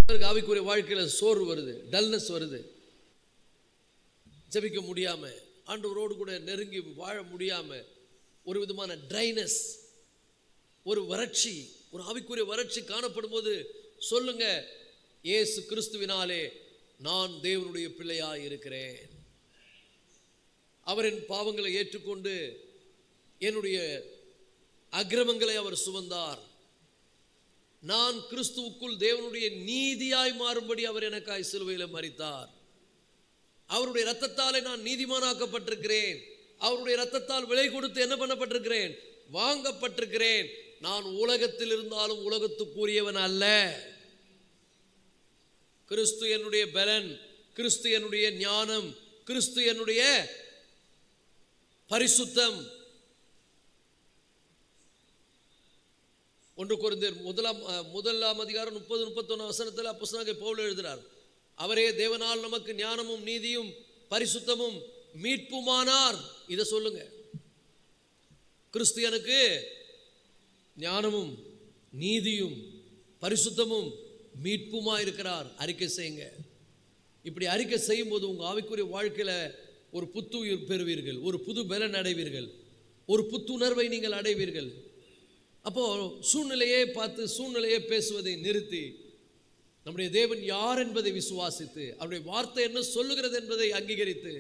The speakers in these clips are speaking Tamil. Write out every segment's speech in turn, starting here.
ஆவிக்குரிய வாழ்க்கையில் சோர்வு வருது, டல்னஸ் வருது, ஜெபிக்க முடியாம, ஆண்டவரோடு கூட நெருங்கி வாழ முடியாம, ஒரு விதமான ட்ரைனஸ், ஒரு வறட்சி, ஒரு ஆவிக்குரிய வறட்சி காணப்படும் போது சொல்லுங்க, இயேசு கிறிஸ்துவினாலே நான் தேவனுடைய பிள்ளையாய் இருக்கிறேன். அவரின் பாவங்களை ஏற்றுக்கொண்டு என்னுடைய அக்கிரமங்களை அவர் சுமந்தார். நான் கிறிஸ்துவுக்குள் தேவனுடைய நீதியாய் மாறும்படி அவர் எனக்காய் சிலுவையில் மரித்தார். அவருடைய இரத்தத்தாலே நான் நீதிமானாக்கப்பட்டிருக்கிறேன். அவருடைய இரத்தத்தால் விலை கொடுத்து என்ன பண்ணப்பட்டிருக்கிறேன்? வாங்கப்பட்டிருக்கிறேன். நான் உலகத்தில் இருந்தாலும் உலகத்துக்குரியவன் அல்ல. கிறிஸ்து என்னுடைய பலன், கிறிஸ்து என்னுடைய ஞானம், கிறிஸ்து என்னுடைய பரிசுத்தம். 1 கொரிந்தியர் 1 அதிகாரம் 30-31 வசனத்தில் அப்போஸ்தலனாகிய பவுல் எழுதுகிறார், அவரே தேவனால் நமக்கு ஞானமும் நீதியும் பரிசுத்தமும் மீட்புமானார். இதை சொல்லுங்க, கிறிஸ்து எனக்கு ஞானமும் நீதியும் பரிசுத்தமும் மீட்புமா இருக்கிறார். அறிக்கை செய்யுங்க. இப்படி அறிக்கை செய்யும் போது உங்க ஆவிக்குரிய வாழ்க்கையில ஒரு புத்துயிர் பெறுவீர்கள், ஒரு புது பலன் அடைவீர்கள், ஒரு புத்துணர்வை நீங்கள் அடைவீர்கள். அப்போ சூழ்நிலையே பார்த்து சூழ்நிலையே பேசுவதை நிறுத்தி நம்முடைய தேவன் யார் என்பதை விசுவாசித்து அவருடைய வார்த்தை என்ன சொல்லுகிறது என்பதை அங்கீகரித்து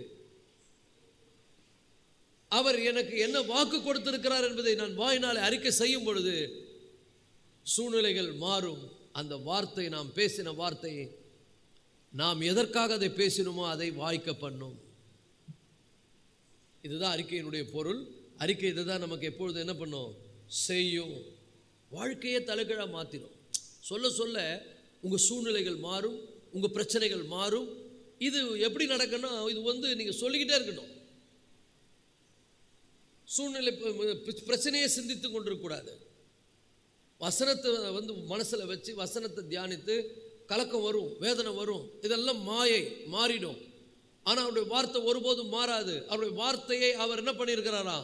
அவர் எனக்கு என்ன வாக்கு கொடுத்திருக்கிறார் என்பதை நான் வாயினாலே அறிக்கை செய்யும் பொழுது சூழ்நிலைகள் மாறும். அந்த வார்த்தை, நாம் பேசின வார்த்தை, நாம் எதற்காக அதை பேசினோமோ அதை வாய்க்க பண்ணும். இதுதான் அறிக்கையினுடைய பொருள். அறிக்கை இதுதான் நமக்கு எப்பொழுது என்ன பண்ணும்? செய்யும். வாழ்க்கையே தலைகீழா மாற்றிடும். சொல்ல சொல்ல உங்கள் சூழ்நிலைகள் மாறும், உங்கள் பிரச்சனைகள் மாறும். இது எப்படி நடக்கணும்? இது நீங்கள் சொல்லிக்கிட்டே இருக்கணும். சூழ்நிலை பிரச்சனையை சிந்தித்து கொண்டிருக்கக்கூடாது. வசனத்தை மனசில் வச்சு வசனத்தை தியானித்து கலக்கம் வரும், வேதனை வரும், இதெல்லாம் மாயை, மாறிடும். ஆனால் அவருடைய வார்த்தை ஒருபோதும் மாறாது. அவருடைய வார்த்தையை அவர் என்ன பண்ணியிருக்கிறாரா?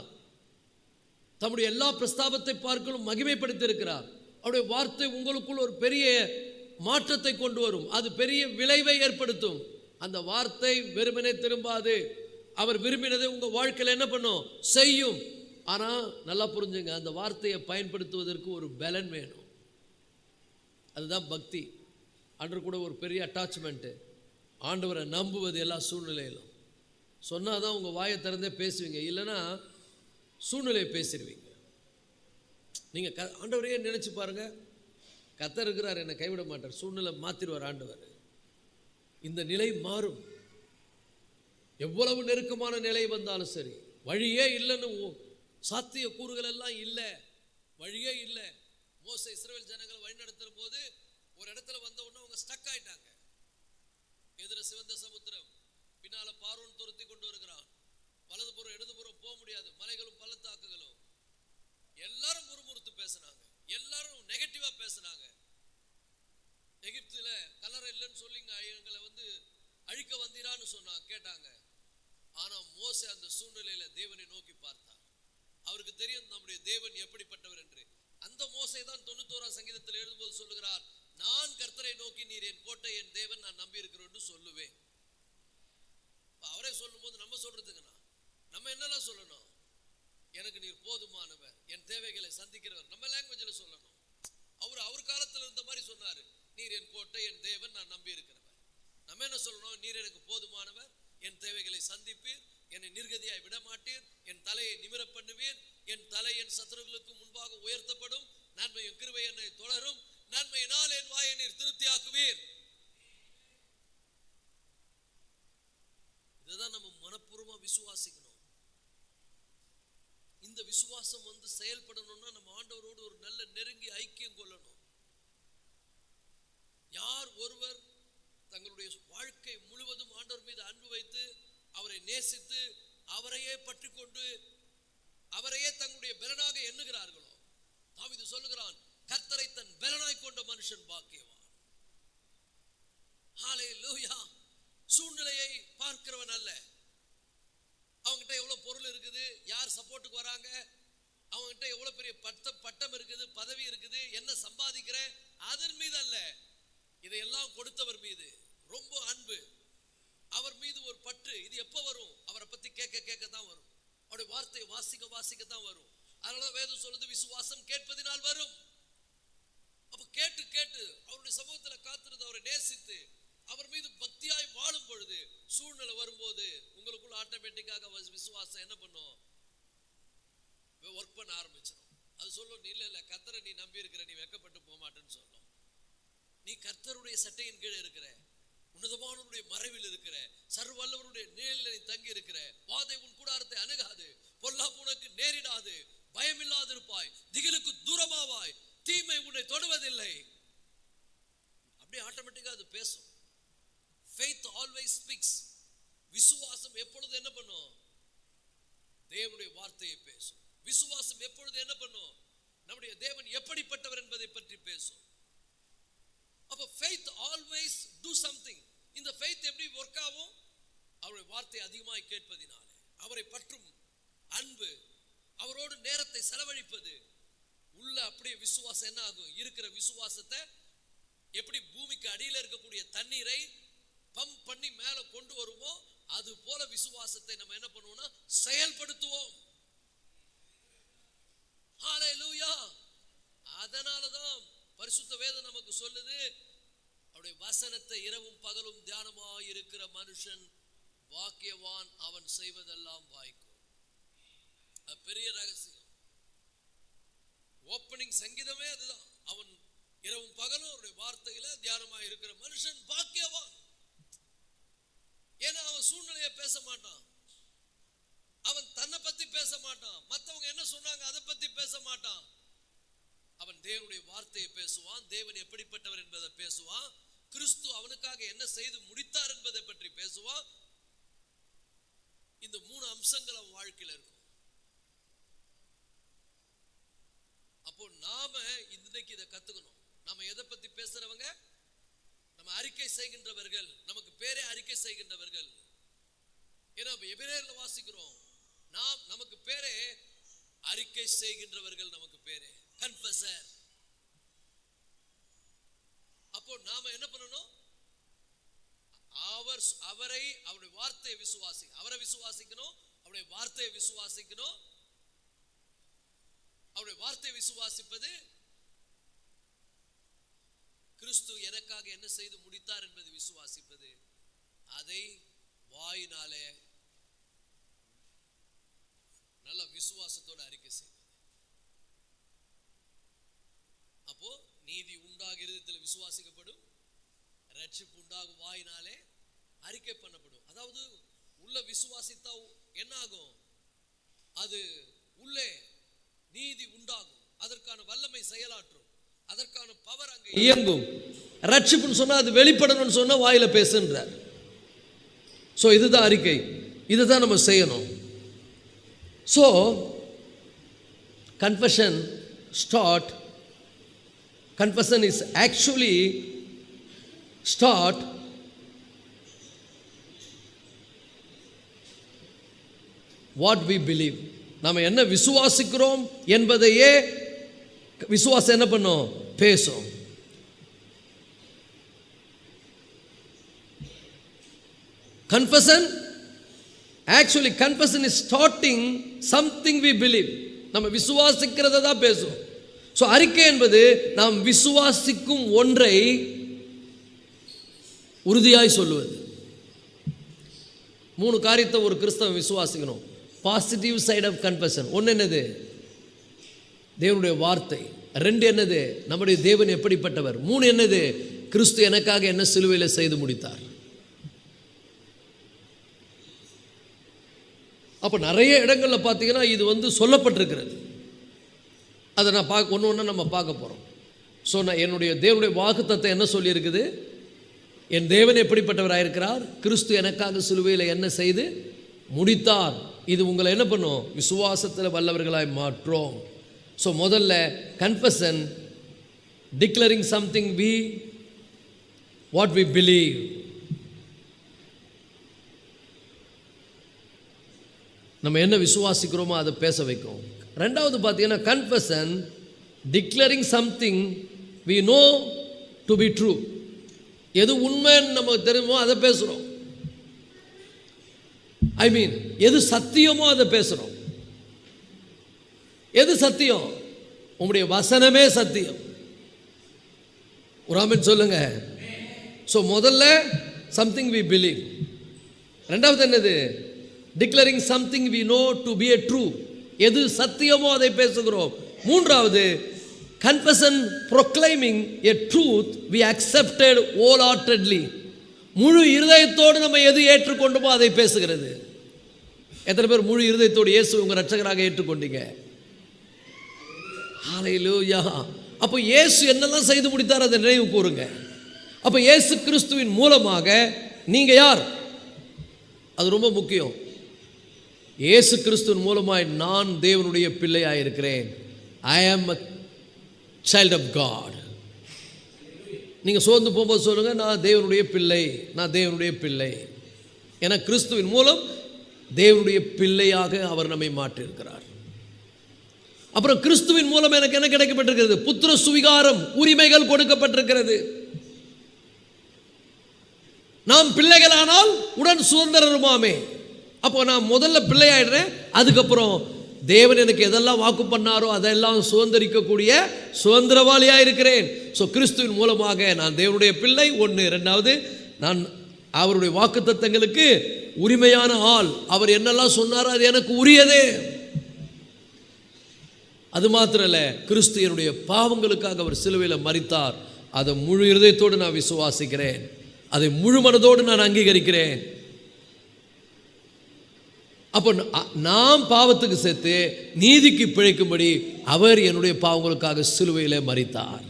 தம்முடைய எல்லா பிரஸ்தாபத்தை பார்க்கலும் மகிமைப்படுத்தி இருக்கிறார். அவருடைய வார்த்தை உங்களுக்குள் ஒரு பெரிய மாற்றத்தை கொண்டு வரும். அது பெரிய விளைவை ஏற்படுத்தும். அந்த வார்த்தை வெறுமனே திரும்பாது. அவர் விரும்பினதை உங்க வாழ்க்கையில் என்ன பண்ணும்? செய்யும். ஆனால் நல்லா புரிஞ்சுங்க, அந்த வார்த்தையை பயன்படுத்துவதற்கு ஒரு பலன் வேணும். அதுதான் பக்தி. அன்று கூட ஒரு பெரிய அட்டாச்மெண்ட்டு, ஆண்டவரை நம்புவது எல்லா சூழ்நிலையிலும். சொன்னால் தான் உங்கள் வாயை திறந்தே பேசுவீங்க, இல்லைன்னா சூழ்நிலையை பேசிடுவீங்க. நீங்கள் ஆண்டவரையே நினச்சி பாருங்கள், கர்த்தர் இருக்கிறார், என்னை கைவிட மாட்டார், சூழ்நிலை மாற்றிடுவார் ஆண்டவர். இந்த நிலை மாறும். எவ்வளவு நெருக்கமான நிலை வந்தாலும் சரி, வழியே இல்லைன்னு சாத்திய கூறுகள் எல்லாம் இல்லை, வழியே இல்லை. மோசே இஸ்ரவேல் ஜனங்களை வழிநடத்துற போது ஒரு இடத்துல வந்த உடனே அவங்க ஸ்டக் ஆயிட்டாங்க. எதிர சிவந்த சமுத்திரம், பின்னால பார்வோன் துரத்தி கொண்டு வருகிறான், வலதுபுறம் இடதுபுறம் போக முடியாது, மலைகளும் பள்ளத்தாக்குகளும். எல்லாரும் முறுமுறுத்து பேசினாங்க, எல்லாரும் நெகட்டிவா பேசினாங்க. எகிப்துல கலரை இல்லைன்னு சொல்லிங்க எங்களை அழிக்க வந்தீரான்னு சொன்னாங்க, கேட்டாங்க. ஆனா மோசே அந்த சூழ்நிலையில தேவனை நோக்கி பார்த்தார். அவருக்கு தெரியும் நம்முடைய தேவன் எப்படிப்பட்டவர் என்று. அந்த மோசே தான் 91ஆம் சங்கீதத்தில் எழுதும்போது சொல்லுகிறார், நான் கர்த்தரை நோக்கி நீர் என் கோட்டை, என் தேவன், நான் நம்பி இருக்கிறேன் சொல்லுவேன். அவரே சொல்லும் போது நம்ம சொல்றதுக்குன்னா நம்ம என்னெல்லாம் சொல்லணும்? எனக்கு நீர் போதுமானவர், என் தேவைகளை சந்திக்கிறவர், நம்ம லாங்குவேஜில் சொல்லணும். அவர் காலத்தில் இருந்த மாதிரி சொன்னாரு, நீர் என் கோட்டை, என் தேவன், நான் நம்பி இருக்கிறவர். நம்ம என்ன சொல்லணும்? நீர் எனக்கு போதுமானவர், என் தேவைகளை சந்திப்பீர், என்னை நிர்கதியாய் விடமாட்டீர், என் தலையை நிமிர பண்ணுவீர், என் தலை என் சத்துருக்களுக்கு முன்பாக உயர்த்தப்படும், நன்மையும் கிருபை என்னை தொடரும், நன்மையினால் என் வாயை நீர் திருப்தியாக்குவீர். இதுதான் நம்ம மனப்பூர்வமா விசுவாசிக்கணும். இந்த விசுவாசம் செயல்படணும்னா நம்ம ஆண்டவரோடு ஒரு நல்ல நெருங்கி ஐக்கியம் கொள்ளணும். யார் ஒருவர் தங்களுடைய வாழ்க்கை முழுவதும் ஆண்டவர் மீது அன்பு வைத்து அவரை நேசித்து அவரையே பற்றி கொண்டு அவரையே தங்களுடைய பலனாக எண்ணுகிறார்களோ, தாவீது சொல்லுகிறான், கர்த்தரை தன் பலனாய் கொண்ட மனுஷன் பாக்கியவான். ஹல்லேலூயா. சூழ்நிலையை பார்க்கிறவன் அல்ல, அவங்ககிட்ட எவ்வளவு பொருள் இருக்குது, யார் சப்போர்ட்டுக்கு வராங்க, அவங்ககிட்ட எவ்வளவு பெரிய பட்டம் இருக்குது, பதவி இருக்குது, என்ன சம்பாதிக்கிறேன், அதன் மீது அல்ல. இதையெல்லாம் கொடுத்தவர் மீது ரொம்ப அன்பு, அவர் மீது ஒரு பற்று. இது எப்ப வரும்? அவரை பத்தி கேட்க தான் வரும். அவருடைய வார்த்தையை வாசிக்க தான் வரும். அதனால வேதம் சொல்லுது, விசுவாசம் கேட்பதினால் வரும். அப்ப கேட்டு அவருடைய சமூகத்துல காத்திருந்து அவரை நேசித்து அவர் மீது பக்தியாய் வாழும் பொழுது, சூழ்நிலை வரும்போது உங்களுக்குள்ள ஆட்டோமேட்டிக்காக விசுவாசம் என்ன பண்ணும்? ஒர்க் பண்ண ஆரம்பிச்சிடும். அது சொல்லும், இல்ல கர்த்தரை நீ நம்பி இருக்கிற, நீ வெட்கப்பட்டு போக மாட்டேன்னு சொல்லும். நீ கர்த்தருடைய சட்டையின் கீழே இருக்கிற, உன்னதமானவருடைய மறைவில் இருக்கிற, சர்வல்லவருடைய நிழலில் நீ தங்கி இருக்கிற, வாதை உன் கூடாரத்தை அணுகாது, பொல்லாப்பு உனக்கு நேரிடாது, பயமில்லாதிருப்பாய், திகிலுக்கு தூரமாவாய், தீமை உன்னை தொடுவதில்லை. அப்படியே ஆட்டோமேட்டிக்கா அது பேசும். Faith always speaks. விசுவாசம் எப்பொழுது என்ன பண்ணும்? தேவனுடைய வார்த்தையை பேசும். விசுவாசம் எப்பொழுது என்ன பண்ணும்? நம்முடைய தேவன் எப்படிப்பட்டவர் என்பதை பற்றி பேசும். அப்ப faith always do something. இந்த faith எப்படி ஒர்க் ஆகும்? அவருடைய வார்த்தை அதிகமாய் கேட்பதினாலே, அவரை பற்றும் அன்பு, அவரோடு நேரத்தை செலவழிப்பது உள்ள அப்படியே விசுவாசம் என்ன ஆகும்? இருக்கிற விசுவாசத்தை எப்படி பூமிக்கு அடியில் இருக்கக்கூடிய தண்ணீரை பம்ப் பண்ணி மேல கொண்டு வருமோ, அது போல விசுவாசத்தை நம்ம என்ன பண்ணுவோம்னா செயல்படுத்துவோம். ஹல்லேலூயா. அதனாலதான் பரிசுத்த வேதம் நமக்கு சொல்லுது, அவருடைய வசனத்தை இரவும் பகலும் தியானமாய் இருக்கிற மனுஷன் பாக்கியவான், அவன் செய்வதெல்லாம் வாய்க்கும். பெரிய ரகசியம். ஓப்பனிங் சங்கீதமே அதுதான். அவன் இரவும் பகலும் அவருடைய வார்த்தையில தியானமாய் இருக்கிற மனுஷன் பாக்கியவான். ஏன்னா அவன் சூழ்நிலையை பேச மாட்டான், அவன் தன்னை பத்தி பேச மாட்டான், மற்றவங்க என்ன சொன்னாங்க அதை பத்தி பேச மாட்டான். அவன் தேவனுடைய வார்த்தையை பேசுவான், தேவன் எப்படிப்பட்டவர் என்பதை பேசுவான், கிறிஸ்து அவனுக்காக என்ன செய்து முடித்தார் என்பதை பற்றி பேசுவான். இந்த 3 அம்சங்கள் அவன் வாழ்க்கையில இருக்கும். அப்போ நாம இன்னைக்கு இதை கத்துக்கணும். நாம எதை பத்தி பேசுறவங்க? நம்ம அறிக்கை செய்கின்றவர்கள், நமக்கு பேரே அறிக்கை செய்கின்றவர்கள். ஏன்னா எபிரேயர்ல வாசிக்கிறோம், நமக்கு பேரே அறிக்கை செய்கின்றவர்கள், நமக்கு பேரே கன்ஃபெசர். அப்போ நாம என்ன பண்ணணும்? அவரை, அவருடைய வார்த்தையை அவரை விசுவாசிக்கணும், அவருடைய வார்த்தையை விசுவாசிக்கணும். அவருடைய வார்த்தையை விசுவாசிப்பது, கிறிஸ்து எனக்காக என்ன செய்து முடித்தார் என்பதை விசுவாசிப்பது, அதை வாயினாலே நல்ல விசுவாசத்தோட அறிக்கை செய்வது. அப்போ நீதி உண்டாக இருதயத்தில் விசுவாசிக்கப்படும், ரட்சிப்பு உண்டாகும் வாயினாலே அறிக்கை பண்ணப்படும். அதாவது உள்ள விசுவாசித்தா என்ன ஆகும்? அது உள்ளே நீதி உண்டாகும், அதற்கான வல்லமை செயலாற்றும், அதற்கான பவர் அங்கே இயங்கும். ரட்சிப்புன்னு சொன்னா அது வெளிப்படணும்னு சொன்னா வாயில பேசுன்றார். சோ இதுதான் அறிக்கை, இதுதான் நம்ம செய்யணும். So confession is actually start what we believe. நாம என்ன விசுவாசிக்கிறோம் என்பதையே விசுவாசம் என்ன பண்ணும்? பேசும். confession is starting something we believe. நம்ம விசுவாசிக்கிறத தான் பேசும். சோ அறிக்கை என்பது நாம் விசுவாசிக்கும் ஒன்றை உறுதியாய் சொல்லுவது. 3 காரியத்தை ஒரு கிறிஸ்தவன் விசுவாசிக்கணும். Positive side of confession. ஒன்று என்னது? தேவனுடைய வார்த்தை. 2 என்னது? நம்முடைய தேவன் எப்படிப்பட்டவர். 3 என்னது? கிறிஸ்து எனக்காக என்ன சிலுவையில் செய்து முடித்தார். அப்போ நிறைய இடங்களில் பார்த்தீங்கன்னா இது சொல்லப்பட்டிருக்கிறது. அதை நான் ஒன்று ஒன்று நம்ம பார்க்க போகிறோம். ஸோ நான் என்னுடைய தேவனுடைய வாக்குத்தத்தம் என்ன சொல்லியிருக்குது? என் தேவன் எப்படிப்பட்டவராயிருக்கிறார், கிறிஸ்து எனக்காக சிலுவையில் என்ன செய்து முடித்தார். இது உங்களை என்ன பண்ணும்? விசுவாசத்தில் வல்லவர்களாய் மாற்றோம். ஸோ முதல்ல confession, declaring something what we believe. நம்ம என்ன விசுவாசிக்கிறோமோ அதை பேச வைக்கும். 2வது பார்த்தீங்கன்னா confession, declaring something we know to be true. எது உண்மைன்னு நமக்கு தெரியுமோ அதை பேசுகிறோம். எது சத்தியமோ அதை பேசுகிறோம். எது சத்தியம்? உங்களுடைய வசனமே சத்தியம். ஒரு ஆமென் சொல்லுங்க. ஸோ முதல்ல சம்திங் வி பிலீவ். ரெண்டாவது என்னது? Declaring something we know to be a true. எது சத்தியமோ அதை பேசுகிறோம். மூன்றாவது confession, proclaiming a truth we accepted wholeheartedly. முழு இருதயத்தோடு நம்ம எது ஏற்றுக்கொண்டோமோ அதை பேசுகிறது. எத்தனை பேர் முழு இருதயத்தோடு இயேசு உங்கள் ரட்சகராக ஏற்றுக்கொண்டீங்க? ஹல்லேலூயா. அப்போ இயேசு என்னெல்லாம் செய்து முடித்தார் அதை நினைவு கூறுங்க. அப்போ இயேசு கிறிஸ்துவின் மூலமாக நீங்கள் யார்? அது ரொம்ப முக்கியம். இயேசு கிறிஸ்துவின் மூலமாய் நான் தேவனுடைய பிள்ளையாக இருக்கிறேன். ஐ ஆம் a child of God. நீங்கள் சோர்ந்து போகும்போது சொல்லுங்கள், நான் தேவனுடைய பிள்ளை, நான் தேவனுடைய பிள்ளை. ஏன்னா கிறிஸ்துவின் மூலம் தேவனுடைய பிள்ளையாக அவர் நம்மை மாற்றியிருக்கிறார். அப்புறம் கிறிஸ்துவின் மூலம் எனக்கு என்ன கிடைக்கப்பட்டிருக்கிறது? புத்திர சுவிகாரம், உரிமைகள் கொடுக்கப்பட்டிருக்கிறது. நாம் பிள்ளைகளானால் உடன் சுதந்திரருமாமே. அப்போ நான் முதல்ல பிள்ளையாயிடுறேன், அதுக்கப்புறம் தேவன் எனக்கு எதெல்லாம் வாக்கு பண்ணாரோ அதெல்லாம் சுதந்திரிக்கக்கூடிய சுதந்திரவாளியாக இருக்கிறேன். ஸோ கிறிஸ்துவின் மூலமாக நான் தேவனுடைய பிள்ளை ஒன்று. ரெண்டாவது, நான் அவருடைய வாக்கு தத்தங்களுக்கு உரிமையான ஆள். அவர் என்னெல்லாம் சொன்னாரோ அது எனக்கு உரியது. அது மாத்திரம் இல்லை, கிறிஸ்து என்னுடைய பாவங்களுக்காக அவர் சிலுவையில் மரித்தார். அதை முழு இருதயத்தோடு நான் விசுவாசிக்கிறேன். அதை முழு மனதோடு நான் அங்கீகரிக்கிறேன். அப்போ நாம் பாவத்துக்கு சேர்த்து நீதிக்கு பிழைக்கும்படி அவர் என்னுடைய பாவங்களுக்காக சிலுவையில் மரித்தார்.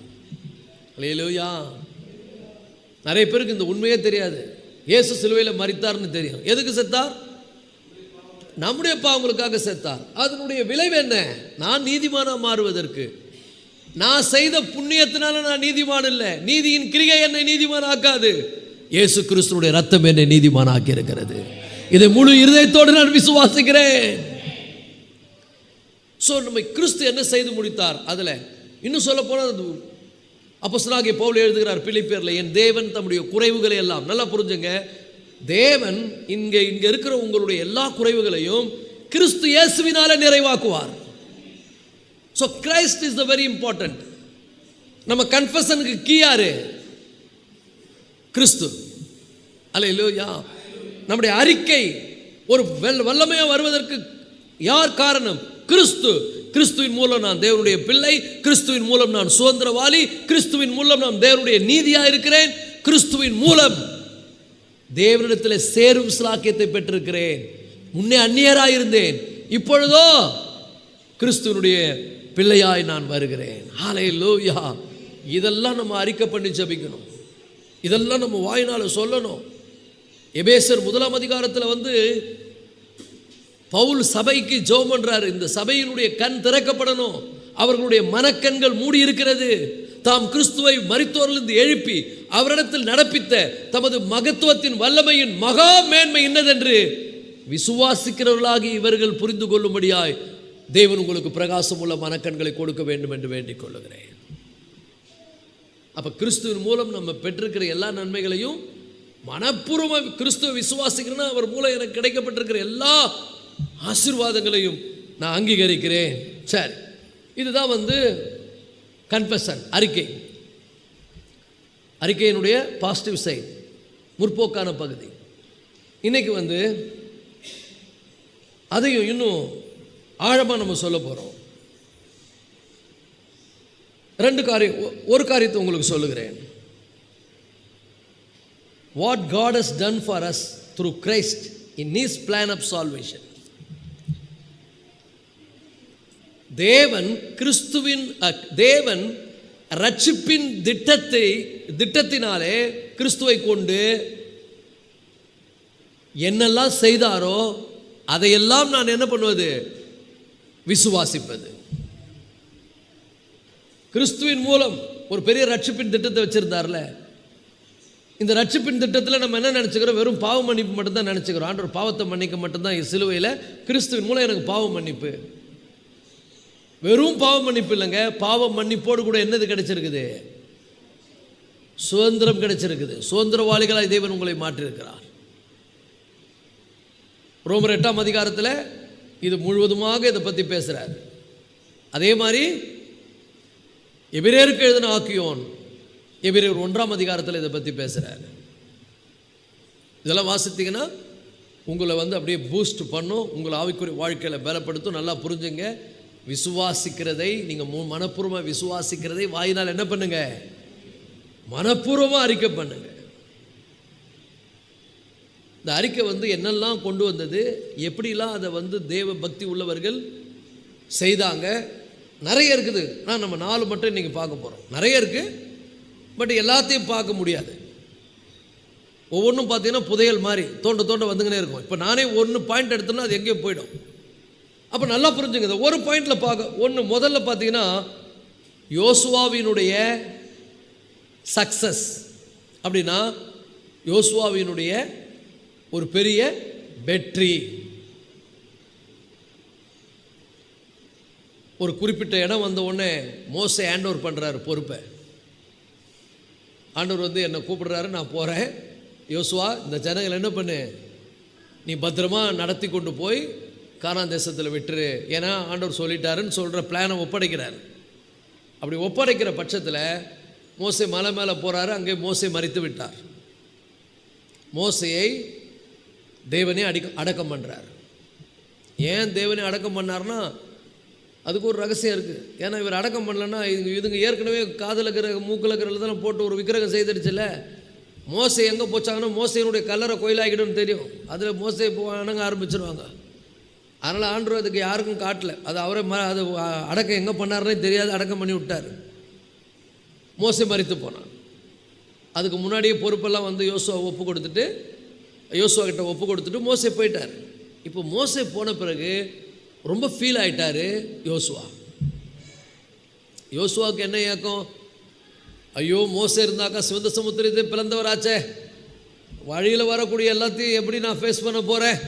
அல்லேலூயா. நிறைய பேருக்கு இந்த உண்மையே தெரியாது. இயேசு சிலுவையில் மரித்தார்னு தெரியும். எதுக்கு செத்தார்? நம்முடைய பாவங்களுக்காக செத்தார். அதனுடைய விளைவு என்ன? நான் நீதிமானா மாறுவதற்கு. நான் செய்த புண்ணியத்தினால நான் நீதிமான் இல்லை. நீதியின் கிரியை என்னை நீதிமான் ஆக்காது. இயேசு கிறிஸ்துவுடைய ரத்தம் என்னை நீதிமான் ஆக்கி இருக்கிறது. இதை முழு இருதயத்தோடு நான் விசுவாசிக்கிறேன். ஸோ நம்ம கிறிஸ்து என்ன செய்து முடித்தார்? அதில் இன்னும் சொல்ல போனால் அப்போஸ்தலனாகிய பவுல் எழுதுகிறார் பிலிப்பியரில், என் தேவன் தம்முடைய குறைவுகளை எல்லாம், நல்லா புரிஞ்சுங்க, தேவன் இங்கே இருக்கிற உங்களுடைய எல்லா குறைவுகளையும் கிறிஸ்து இயேசுவினால நிறைவாக்குவார். So Christ is the very important. நம்ம கன்ஃபெஷனுக்கு கீ யாரு? கிறிஸ்து. அல்லேலூயா. நம்முடைய அறிக்கை ஒரு வல்லமையாக வருவதற்கு யார் காரணம்? கிறிஸ்து. கிறிஸ்துவின் மூலம் நான் தேவனுடைய பிள்ளை, கிறிஸ்துவின் மூலம் நான் சுதந்திரவாளி, கிறிஸ்துவின் மூலம் நான் தேவனுடைய நீதியாக இருக்கிறேன், கிறிஸ்துவின் மூலம் தேவனிடத்தில் சேரும் ஸ்லாக்கியத்தை பெற்றிருக்கிறேன். முன்னே அந்நியராக இருந்தேன், இப்பொழுதோ கிறிஸ்துவனுடைய பிள்ளையாய் நான் வருகிறேன். ஹல்லேலூயா. இதெல்லாம் நம்ம அறிக்கை பண்ணி ஜெபிக்கணும். இதெல்லாம் நம்ம வாயினால் சொல்லணும். எபேசர் 1 அதிகாரத்தில் பவுல் சபைக்கு ஜெபம் பண்றாரு. இந்த சபையினுடைய கண் திறக்கப்படணும். அவர்களுடைய மனக்கண்கள் மூடி இருக்கிறது. தாம் கிறிஸ்துவை மரித்தோரிலிருந்து எழுப்பி அவரிடத்தில் நடப்பித்த தமது மகத்துவத்தின் வல்லமையின் மகா மேன்மை என்னதென்று விசுவாசிக்கிறவர்களாகி இவர்கள் புரிந்து கொள்ளும்படியாய் தேவன் உங்களுக்கு பிரகாசம் உள்ள மனக்கண்களை கொடுக்க வேண்டும் என்று வேண்டிக் கொள்ளுகிறேன். அப்ப கிறிஸ்துவின் மூலம் நம்ம பெற்றிருக்கிற எல்லா நன்மைகளையும் மனப்பூர்வமாக கிறிஸ்துவ விசுவாசிக்கிறேன்னா அவர் மூலம் எனக்கு கிடைக்கப்பட்டிருக்கிற எல்லா ஆசீர்வாதங்களையும் நான் அங்கீகரிக்கிறேன். சரி, இதுதான் கன்ஃபெஷன், அறிக்கை. அறிக்கையினுடைய பாசிட்டிவ் சைட், முற்போக்கான பகுதி. இன்னைக்கு அதையும் இன்னும் ஆழமாக நம்ம சொல்ல போகிறோம். ஒரு காரியத்தை உங்களுக்கு சொல்லுகிறேன். What God has done for us through Christ in His plan of salvation. தேவன் ரட்சிப்பின் திட்டத்தினாலே கிறிஸ்துவை கொண்டு என்னெல்லாம் செய்தாரோ அதையெல்லாம் நான் என்ன பண்ணுவது? விசுவாசிப்பது. கிறிஸ்துவின் மூலம் ஒரு பெரிய ரட்சிப்பின் திட்டத்தை வச்சிருந்தார்ல. இந்த ரட்சிப்பின் திட்டத்தில் நம்ம என்ன நினச்சிக்கிறோம்? வெறும் பாவ மன்னிப்பு மட்டும்தான் நினச்சிக்கிறோம். ஆண்டவர் பாவத்தை மன்னிக்க மட்டும்தான் சிலுவையில். கிறிஸ்துவின் மூலம் எனக்கு பாவ மன்னிப்பு. வெறும் பாவ மன்னிப்பு இல்லைங்க, பாவ மன்னிப்போடு கூட என்னது கிடைச்சிருக்குது? சுதந்திரம் கிடைச்சிருக்குது. சுதந்திரவாளிகளாய் தேவன் உங்களை மாற்றியிருக்கிறார். ரோமர் 8ஆம் அதிகாரத்தில் இது முழுவதுமாக இதை பற்றி பேசுகிறார். அதே மாதிரி எபிரேயருக்கு எழுதின ஆக்கியோன் எபிரேயர் 1ஆம் அதிகாரத்தில் இதை பற்றி பேசுகிறார். இதெல்லாம் வாசித்தீங்கன்னா உங்களை அப்படியே பூஸ்ட் பண்ணும், உங்களை ஆவிக்குரிய வாழ்க்கையில் பலப்படுத்தும். நல்லா புரிஞ்சுங்க. விசுவாசிக்கிறதை நீங்கள் மனப்பூர்வமாக விசுவாசிக்கிறதை வாயினால் என்ன பண்ணுங்க? மனப்பூர்வமாக அறிக்கை பண்ணுங்க. இந்த அறிக்கை என்னெல்லாம் கொண்டு வந்தது, எப்படிலாம் அதை தேவ பக்தி உள்ளவர்கள் செய்தாங்க, நிறைய இருக்குது. ஆனால் நம்ம 4 மட்டும் இன்றைக்கி பார்க்க போகிறோம். நிறைய இருக்குது, பட் எல்லாத்தையும் பார்க்க முடியாது. ஒவ்வொன்றும் பார்த்தீங்கன்னா புதையல் மாதிரி தோண்ட தோண்ட வந்துங்கன்னே இருக்கும். இப்போ நானே ஒன்று பாயிண்ட் எடுத்தோன்னா அது எங்கேயும் போயிடும். அப்போ நல்லா புரிஞ்சுங்க. ஒரு பாயிண்டில் பார்க்க முதல்ல பார்த்தீங்கன்னா யோசுவாவினுடைய சக்சஸ் அப்படின்னா யோசுவாவினுடைய ஒரு பெரிய வெற்றி. ஒரு குறிப்பிட்ட இடம் வந்த உடனே மோசே ஹேண்ட் ஓவர் பண்ணுறாரு பொறுப்பை. ஆண்டவர் என்னை கூப்பிடுறாரு, நான் போகிறேன். யோசுவா, இந்த ஜனங்கள் என்ன பண்ணு, நீ பத்திரமா நடத்தி கொண்டு போய் கானான் தேசத்தில் விட்டுரு, ஏன்னா ஆண்டவர் சொல்லிட்டாருன்னு சொல்கிற பிளானை ஒப்படைக்கிறார். அப்படி ஒப்படைக்கிற பட்சத்தில் மோசே மலை மேலே போகிறாரு. அங்கே மோசே மரித்து விட்டார். மோசையை தேவனே அடக்கம் பண்ணுறார். ஏன் தேவனே அடக்கம் பண்ணார்னா அதுக்கு ஒரு ரகசியம் இருக்குது. ஏன்னா இவர் அடக்கம் பண்ணலன்னா இதுங்க ஏற்கனவே காதில் இருக்கிற மூக்கில் இருக்கிறதெல்லாம் போட்டு ஒரு விக்கிரகம் செய்திடுச்சுல்ல. மோசை எங்கே போச்சாங்கன்னா மோசையினுடைய கல்லறை கோயிலாகிடும்னு தெரியும். அதில் மோசை வணங்க ஆரம்பிச்சிருவாங்க. அதனால் ஆண்டவர் அதுக்கு யாருக்கும் காட்டலை. அது அவரே அது அடக்கம் எங்கே பண்ணார்னே தெரியாது, அடக்கம் பண்ணி விட்டார். மோசை மரித்து போனான். அதுக்கு முன்னாடியே பொறுப்பெல்லாம் யோசுவா ஒப்பு கொடுத்துட்டு யோசுவா கிட்ட ஒப்பு கொடுத்துட்டு மோசை போயிட்டார். இப்போ மோசை போன பிறகு ரொம்ப ஃபீல் ஆகிட்டார் யோசுவா. யோசுவாவுக்கு என்ன ஏக்கம், ஐயோ மோசை இருந்தாக்கா சிவந்த சமுத்திரத்தை பிளந்தவராச்சே, வழியில் வரக்கூடிய எல்லாத்தையும் எப்படி நான் ஃபேஸ் பண்ண போகிறேன்.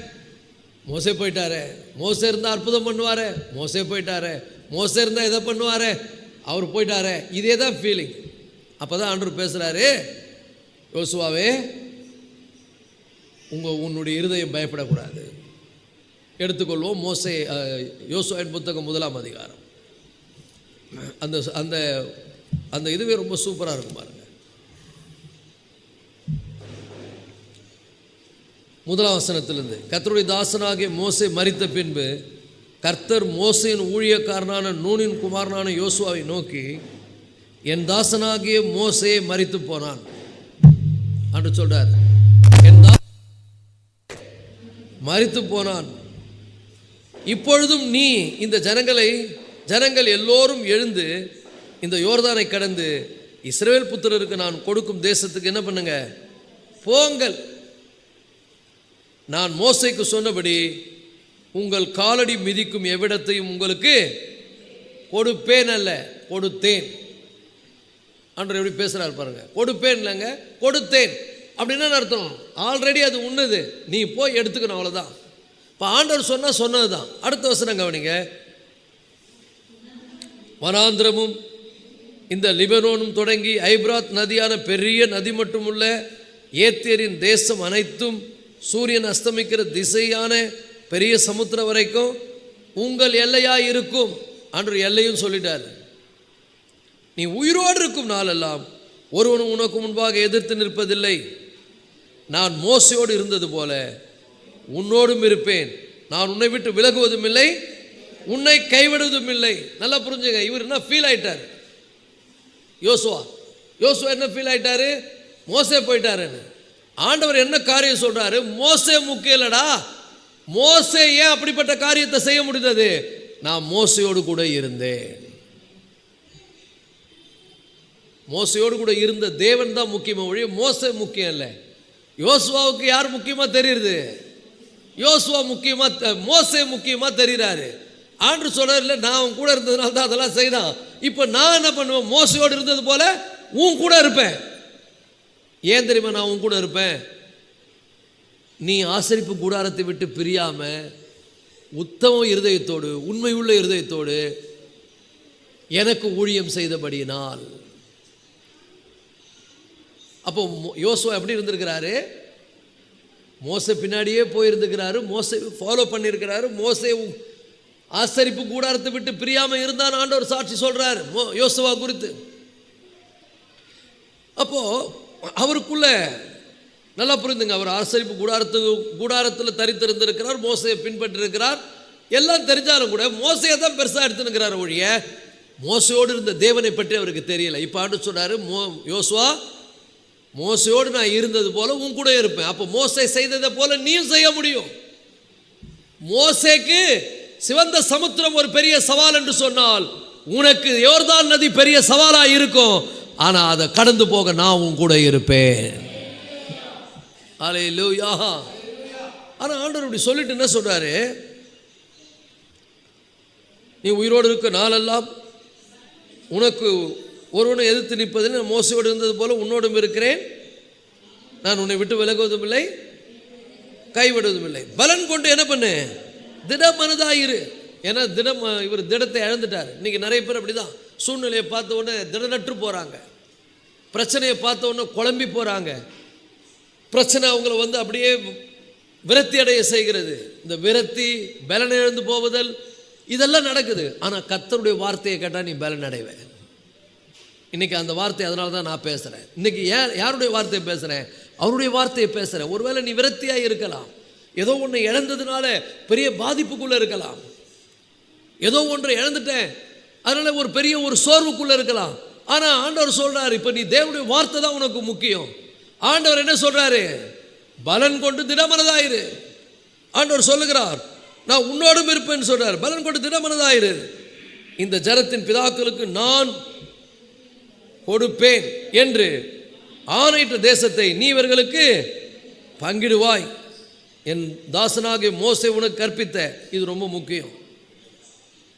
மோசே போயிட்டாரு. மோசே இருந்தால் அற்புதம் பண்ணுவார், மோசே போயிட்டாரு. மோசே இருந்தால் எதை பண்ணுவார், அவர் போயிட்டாரு. இதே தான் ஃபீலிங். அப்போ தான் ஆண்டவர் பேசுகிறாரு, யோசுவாவே உன்னுடைய இருதயம் பயப்படக்கூடாது. எடுத்துக்கொள்வோம் மோசே யோசுவாவின் புத்தகம் 1ஆம் அதிகாரம். அந்த அந்த அந்த இதுவே ரொம்ப சூப்பராக இருக்கும் பாருங்க. 1ஆம் வசனத்திலிருந்து, கர்த்தருடைய தாசனாகிய மோசே மரித்த பின்பு கர்த்தர் மோசேயின் ஊழியக்காரனான நூனின் குமாரனான யோசுவாவை நோக்கி, என் தாசனாகிய மோசே மரித்து போனான் என்று சொல்றார். என் மரித்து போனான். இப்பொழுதும் நீ இந்த ஜனங்கள் எல்லோரும் எழுந்து இந்த யோர்தானை கடந்து இஸ்ரவேல் புத்திரருக்கு நான் கொடுக்கும் தேசத்துக்கு என்ன பண்ணுங்க, போங்கள். நான் மோசேக்கு சொன்னபடி உங்கள் காலடி மிதிக்கும் எவ்விடத்தையும் உங்களுக்கு கொடுப்பேன், அல்ல கொடுத்தேன். ஆண்டவர் எப்படி பேசுகிறார் பாருங்க. கொடுப்பேன் இல்லைங்க, கொடுத்தேன் அப்படின்னா அர்த்தம் ஆல்ரெடி அது உண்ணுது, நீ போய் எடுத்துக்கணும், அவ்வளோதான். இப்போ ஆண்டவர் சொன்னது தான். அடுத்த வசனம் கவனிங்க. வனாந்திரமும் இந்த லிபனோனும் தொடங்கி ஐப்ராத் நதியான பெரிய நதி மட்டுமுள்ள ஏத்தியரின் தேசம் அனைத்தும் சூரியன் அஸ்தமிக்கிற திசையான பெரிய சமுத்திரம் வரைக்கும் உங்கள் எல்லையாக இருக்கும். ஆண்டவர் எல்லையும் சொல்லிட்டார். நீ உயிரோடு இருக்கும் நாளெல்லாம் ஒருவனும் உனக்கு முன்பாக எதிர்த்து நிற்பதில்லை. நான் மோசையோடு இருந்தது போல உன்னோடும் இருப்பேன். நான் உன்னை விட்டு விலகுவதும் இல்லை, உன்னை கைவிடுவதும் இல்லை. நல்லா புரிஞ்சுங்க. இவர் என்ன ஃபீல் ஆயிட்டார் யோசுவா என்ன ஃபீல் ஆயிட்டாரு, மோசே போயிட்டாருன்னு. ஆண்டவர் என்ன காரியம் சொல்றாரு, மோசே முக்கியம் இல்லடா. மோசே ஏன் அப்படிப்பட்ட காரியத்தை செய்ய முடிந்தது, நான் மோசையோடு கூட இருந்தேன். மோசையோடு கூட இருந்த தேவன் தான் முக்கியமாக ஒழிய மோசே முக்கியம் இல்லை. யோசுவாவுக்கு யார் முக்கியமாக தெரியுது, யோசுவா முக்கியமாக, மோசே முக்கியமாக தெரிகிறாரு. ஆண்டு சொல்ல நான் உன் கூட இருந்ததுனால தான் அதெல்லாம் செய்தான். இப்போ நான் என்ன பண்ணுவேன், மோசையோடு இருந்தது போல உன் கூட இருப்பேன். ஏன் தெரியுமா நான் உன் கூட இருப்பேன், நீ ஆசரிப்பு கூடாரத்தை விட்டு பிரியாம உத்தம இருதயத்தோடு உண்மையுள்ள இருதயத்தோடு எனக்கு ஊழியம் செய்தபடியினால். அப்போ யோசுவா எப்படி இருந்திருக்கிறாரு? மோசே பின்னாடியே போயிருந்துக்கிறாரு, மோசே ஃபாலோ பண்ணியிருக்கிறாரு. மோசே ஆசரிப்பு கூடாரத்தை விட்டு பிரியாமல் இருந்தான்னு ஆண்டவர் சாட்சி சொல்றாரு யோசுவா குறித்து. அப்போ அவருக்குள்ள நல்லா புரிந்துங்க, அவர் ஆசரிப்பு கூடாரத்தில் தரித்திருந்திருக்கிறார், மோசையை பின்பற்றிருக்கிறார். எல்லாம் தெரிஞ்சாலும் கூட மோசையை தான் பெருசாக எடுத்துனுக்கிறார் ஒழிய மோசையோடு இருந்த தேவனை பற்றி அவருக்கு தெரியல. இப்போ ஆண்டு சொல்றாரு, யோசுவா, மோசையோடு நான் இருந்தது போல உன் கூட இருப்பேன். அப்போ மோசே செய்ததை போல நீயும் செய்ய முடியும். மோசேக்கு சிவந்த சமுத்திரம் ஒரு பெரிய சவால் என்று சொன்னால், உனக்கு யோர்தான் நதி பெரிய சவாலா இருக்கும். ஆனா அதை கடந்து போக நான் உன் கூட இருப்பேன். அல்லேலூயா. ஆனா ஆண்டவர் இப்படி சொல்லிட்டு என்ன சொல்றாரு? நீ உயிரோடு இருக்க நாளெல்லாம் உனக்கு ஒருவனை எதிர்த்து நிற்பதில் நான் மோசையோடு இருந்தது போல உன்னோடும் இருக்கிறேன். நான் உன்னை விட்டு விலகுவதும் இல்லை, கைவிடுவதும் இல்லை. பலன் கொண்டு என்ன பண்ணு? திடம் மனதாயிரு. ஏன்னா இவர் திடத்தை இழந்துட்டார். இன்னைக்கு நிறைய பேர் அப்படிதான், சூழ்நிலையை பார்த்த உடனே திடநற்று போறாங்க, பிரச்சனையை பார்த்த உடனே குழம்பி போறாங்க, பிரச்சனை அவங்களை அப்படியே விரக்தி அடைய செய்கிறது. இந்த விரக்தி, பலன் இழந்து போவதல், இதெல்லாம் நடக்குது. ஆனால் கர்த்தருடைய வார்த்தையை கேட்டால் நீ பலன் அடைவே. இன்னைக்கு அந்த வார்த்தை, அதனால தான் நான் பேசுகிறேன். இன்னைக்கு யாருடைய வார்த்தையை பேசுகிறேன்? அவருடைய வார்த்தையை பேசுகிறேன். ஒருவேளை நீ விரக்தியாக இருக்கலாம், ஏதோ ஒன்று இழந்ததுனால பெரிய பாதிப்புக்குள்ளே இருக்கலாம், ஏதோ ஒன்றை இழந்துட்டேன் அதனால ஒரு பெரிய ஒரு சோர்வுக்குள்ளே இருக்கலாம். ஆனால் ஆண்டவர் சொல்கிறார், இப்போ நீ தேவனுடைய வார்த்தை தான் உனக்கு முக்கியம். ஆண்டவர் என்ன சொல்கிறாரு? பலன் கொண்டு திடமனதாயிரு. ஆண்டவர் சொல்லுகிறார், நான் உன்னோடும் இருப்பேன்னு சொல்றார். பலன் கொண்டு திடமனதாயிரு. இந்த ஜனத்தின் பிதாக்களுக்கு நான் கொடுப்பேன் என்று ஆணையிட்ட தேசத்தை நீ இவர்களுக்கு பங்கிடுவாய். என் தாசனாகிய மோசே உனக்கு கற்பித்த, இது ரொம்ப முக்கியம்.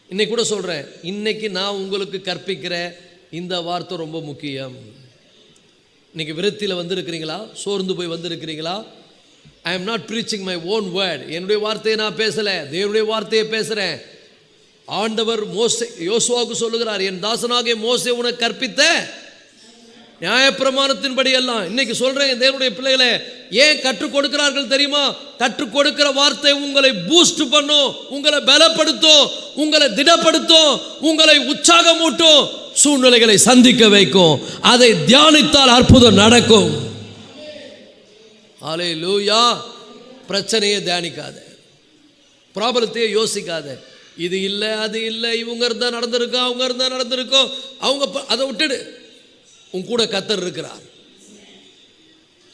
இன்னைக்கு கூட சொல்றேன், இன்னைக்கு நான் உங்களுக்கு கற்பிக்கிற இந்த வார்த்தை ரொம்ப முக்கியம். இன்னைக்கு விரத்தியில் வந்திருக்கிறீங்களா? சோர்ந்து போய் வந்திருக்கிறீங்களா? I am not preaching my own word. என்னுடைய வார்த்தையை நான் பேசல, தேவனுடைய வார்த்தையை பேசுறேன். ஆண்டவர் யோசுவாவுக்கு சொல்லுகிறார், என் தாசனாகிய மோசே உனக்கு கற்பித்த நியாயப்பிரமாணத்தின்படி எல்லாம். இன்னைக்கு சொல்றேன் தேவனுடைய பிள்ளைகளை, ஏன் கற்றுக் கொடுக்கிறார்கள் தெரியுமா? கற்றுக் கொடுக்கிற வார்த்தை உங்களை பூஸ்ட் பண்ணும், உங்களை பலப்படுத்தும், உங்களை திடப்படுத்தும், உங்களை உற்சாகமூட்டும், சூழ்நிலைகளை சந்திக்க வைக்கும். அதை தியானித்தால் அற்புதம் நடக்கும். அல்லேலூயா. பிரச்சனையை தியானிக்காத, ப்ராப்ளத்தையே யோசிக்காத. இது இல்லை, அது இல்லை, இவங்க இருந்தால் நடந்திருக்கோம், அவங்க இருந்தால் நடந்திருக்கோம், அவங்க அதை விட்டுடு. உன் கூட கர்த்தர் இருக்கிறார்.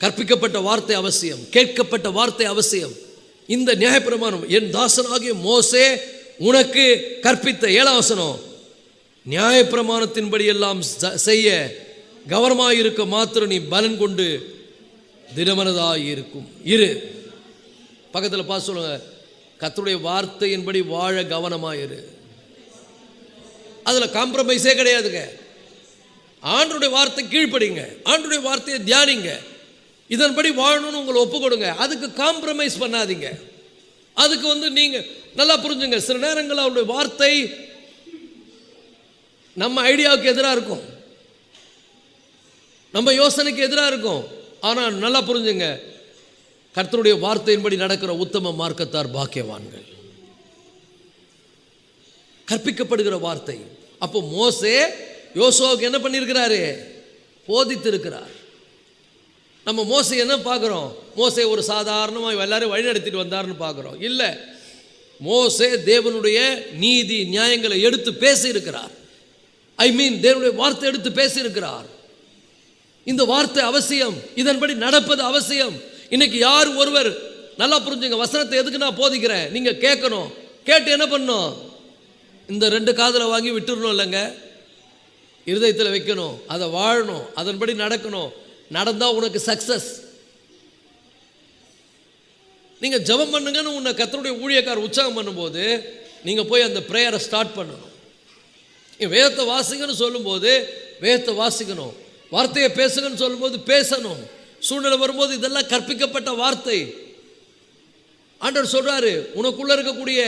கற்பிக்கப்பட்ட வார்த்தை அவசியம், கேட்கப்பட்ட வார்த்தை அவசியம். இந்த நியாயப்பிரமாணம் என் தாசனாகிய மோசே உனக்கு கற்பித்த 7ஆம் வசனம், நியாயப்பிரமாணத்தின்படி எல்லாம் செய்ய கவனமாயிருக்க மாத்திரம் நீ பலன் கொண்டு திடமனதாய் இருக்கும் இரு. பக்கத்தில் பார்த்து சொல்லுங்க, கர்த்தருடைய வார்த்தையின்படி வாழ கவனமாயிரு. அதில் காம்ப்ரமைஸே கிடையாதுங்க. ஆண்டருடைய வார்த்தை கீழ்ப்படிங்க, ஆண்டருடைய வார்த்தையை தியானிங்க, இதன்படி வாழணும்னு உங்களை ஒப்பு கொடுங்க. அதுக்கு காம்ப்ரமைஸ் பண்ணாதீங்க. அதுக்கு நீங்க நல்லா புரிஞ்சுங்க, சில நேரங்களில் அவருடைய வார்த்தை நம்ம ஐடியாவுக்கு எதிராக இருக்கும், நம்ம யோசனைக்கு எதிராக இருக்கும். ஆனால் நல்லா புரிஞ்சுங்க, கர்த்தருடைய வார்த்தையின்படி நடக்கிற உத்தம மார்க்கத்தார் பாக்கியவான்கள். கற்பிக்கப்படுகிற வார்த்தை. அப்போ மோசே யோசுவாவுக்கு என்ன பண்ணியிருக்கிறாரு? போதித்து இருக்கிறார். நம்ம மோசே என்ன பார்க்குறோம்? மோசே ஒரு சாதாரணமாக எல்லாரும் வழிநடத்திட்டு வந்தார்னு பார்க்குறோம். இல்லை, மோசே தேவனுடைய நீதி நியாயங்களை எடுத்து பேசி இருக்கிறார். தேவனுடைய வார்த்தை எடுத்து பேசி இருக்கிறார். இந்த வார்த்தை அவசியம், இதன்படி நடப்பது அவசியம். இன்னைக்கு யார் ஒருவர் நல்லா புரிஞ்சுங்க, வசனத்தை எதுக்கு நான் போதிக்கிறேன், நீங்க கேட்கணும். கேட்டு என்ன பண்ணணும்? இந்த 2 காதுல வாங்கி விட்டுறணும் இல்லைங்க, இருதயத்தில் வைக்கணும், அதை வாழணும், அதன்படி நடக்கணும். நடந்தா உனக்கு சக்சஸ். நீங்க ஜெபம் பண்ணுங்கன்னு உன்னை கர்த்தருடைய ஊழியக்காரர் உற்சாகம் பண்ணும்போது நீங்க போய் அந்த பிரேயரை ஸ்டார்ட் பண்ணணும். வேதத்தை வாசிக்கணும்னு சொல்லும்போது வேதத்தை வாசிக்கணும், வார்த்தையை பேசுங்கன்னு சொல்லும்போது பேசணும். சூழ்நிலை வரும்போது இதெல்லாம் கற்பிக்கப்பட்ட வார்த்தை. ஆண்டவர் சொல்றாரு, உனக்குள்ள இருக்கக்கூடிய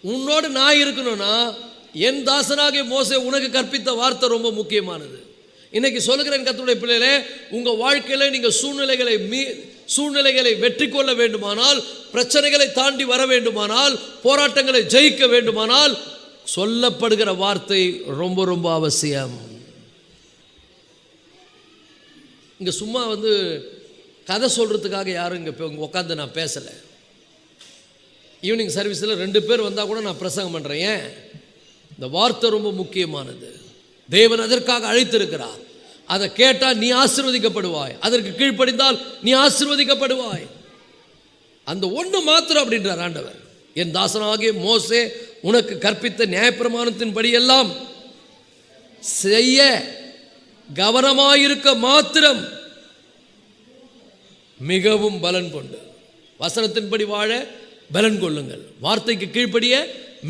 உன்னோடு நான் இருக்கணும்னா என் தாசனாகிய மோசே உனக்கு கற்பித்த வார்த்தை ரொம்ப முக்கியமானது. இன்னைக்கு சொல்லுகிறேன் கர்த்தருடைய பிள்ளைகளே, உங்க வாழ்க்கையில நீங்க சூழ்நிலைகளை வெற்றி கொள்ள வேண்டுமானால், பிரச்சனைகளை தாண்டி வர வேண்டுமானால், போராட்டங்களை ஜெயிக்க வேண்டுமானால் சொல்லப்படுகிற வார்த்தை ரொம்ப ரொம்ப அவசியம். இங்க சும்மா கதை சொல்றதுக்காக யாரும் இங்க உட்காந்து நான் பேசலை. ஈவினிங் சர்வீஸில் 2 பேர் வந்தால் கூட நான் பிரசங்கம் பண்ணுறேன். ஏன்? இந்த வார்த்தை ரொம்ப முக்கியமானது. தேவன் அதற்காக அழைத்திருக்கிறார். அதை கேட்டால் நீ ஆசீர்வதிக்கப்படுவாய், அதற்கு கீழ்ப்படிந்தால் நீ ஆசீர்வதிக்கப்படுவாய். அந்த ஒன்று மாத்திரம் அப்படின்றார் ஆண்டவர். என் தாசனாகிய மோசே உனக்கு கற்பித்த நியாயப்பிரமாணத்தின் படியெல்லாம் செய்ய கவனமாயிருக்க மாத்திரம் மிகவும் பலன் கொண்டு, வசனத்தின்படி வாழ பலன் கொள்ளுங்கள், வார்த்தைக்கு கீழ்ப்படிய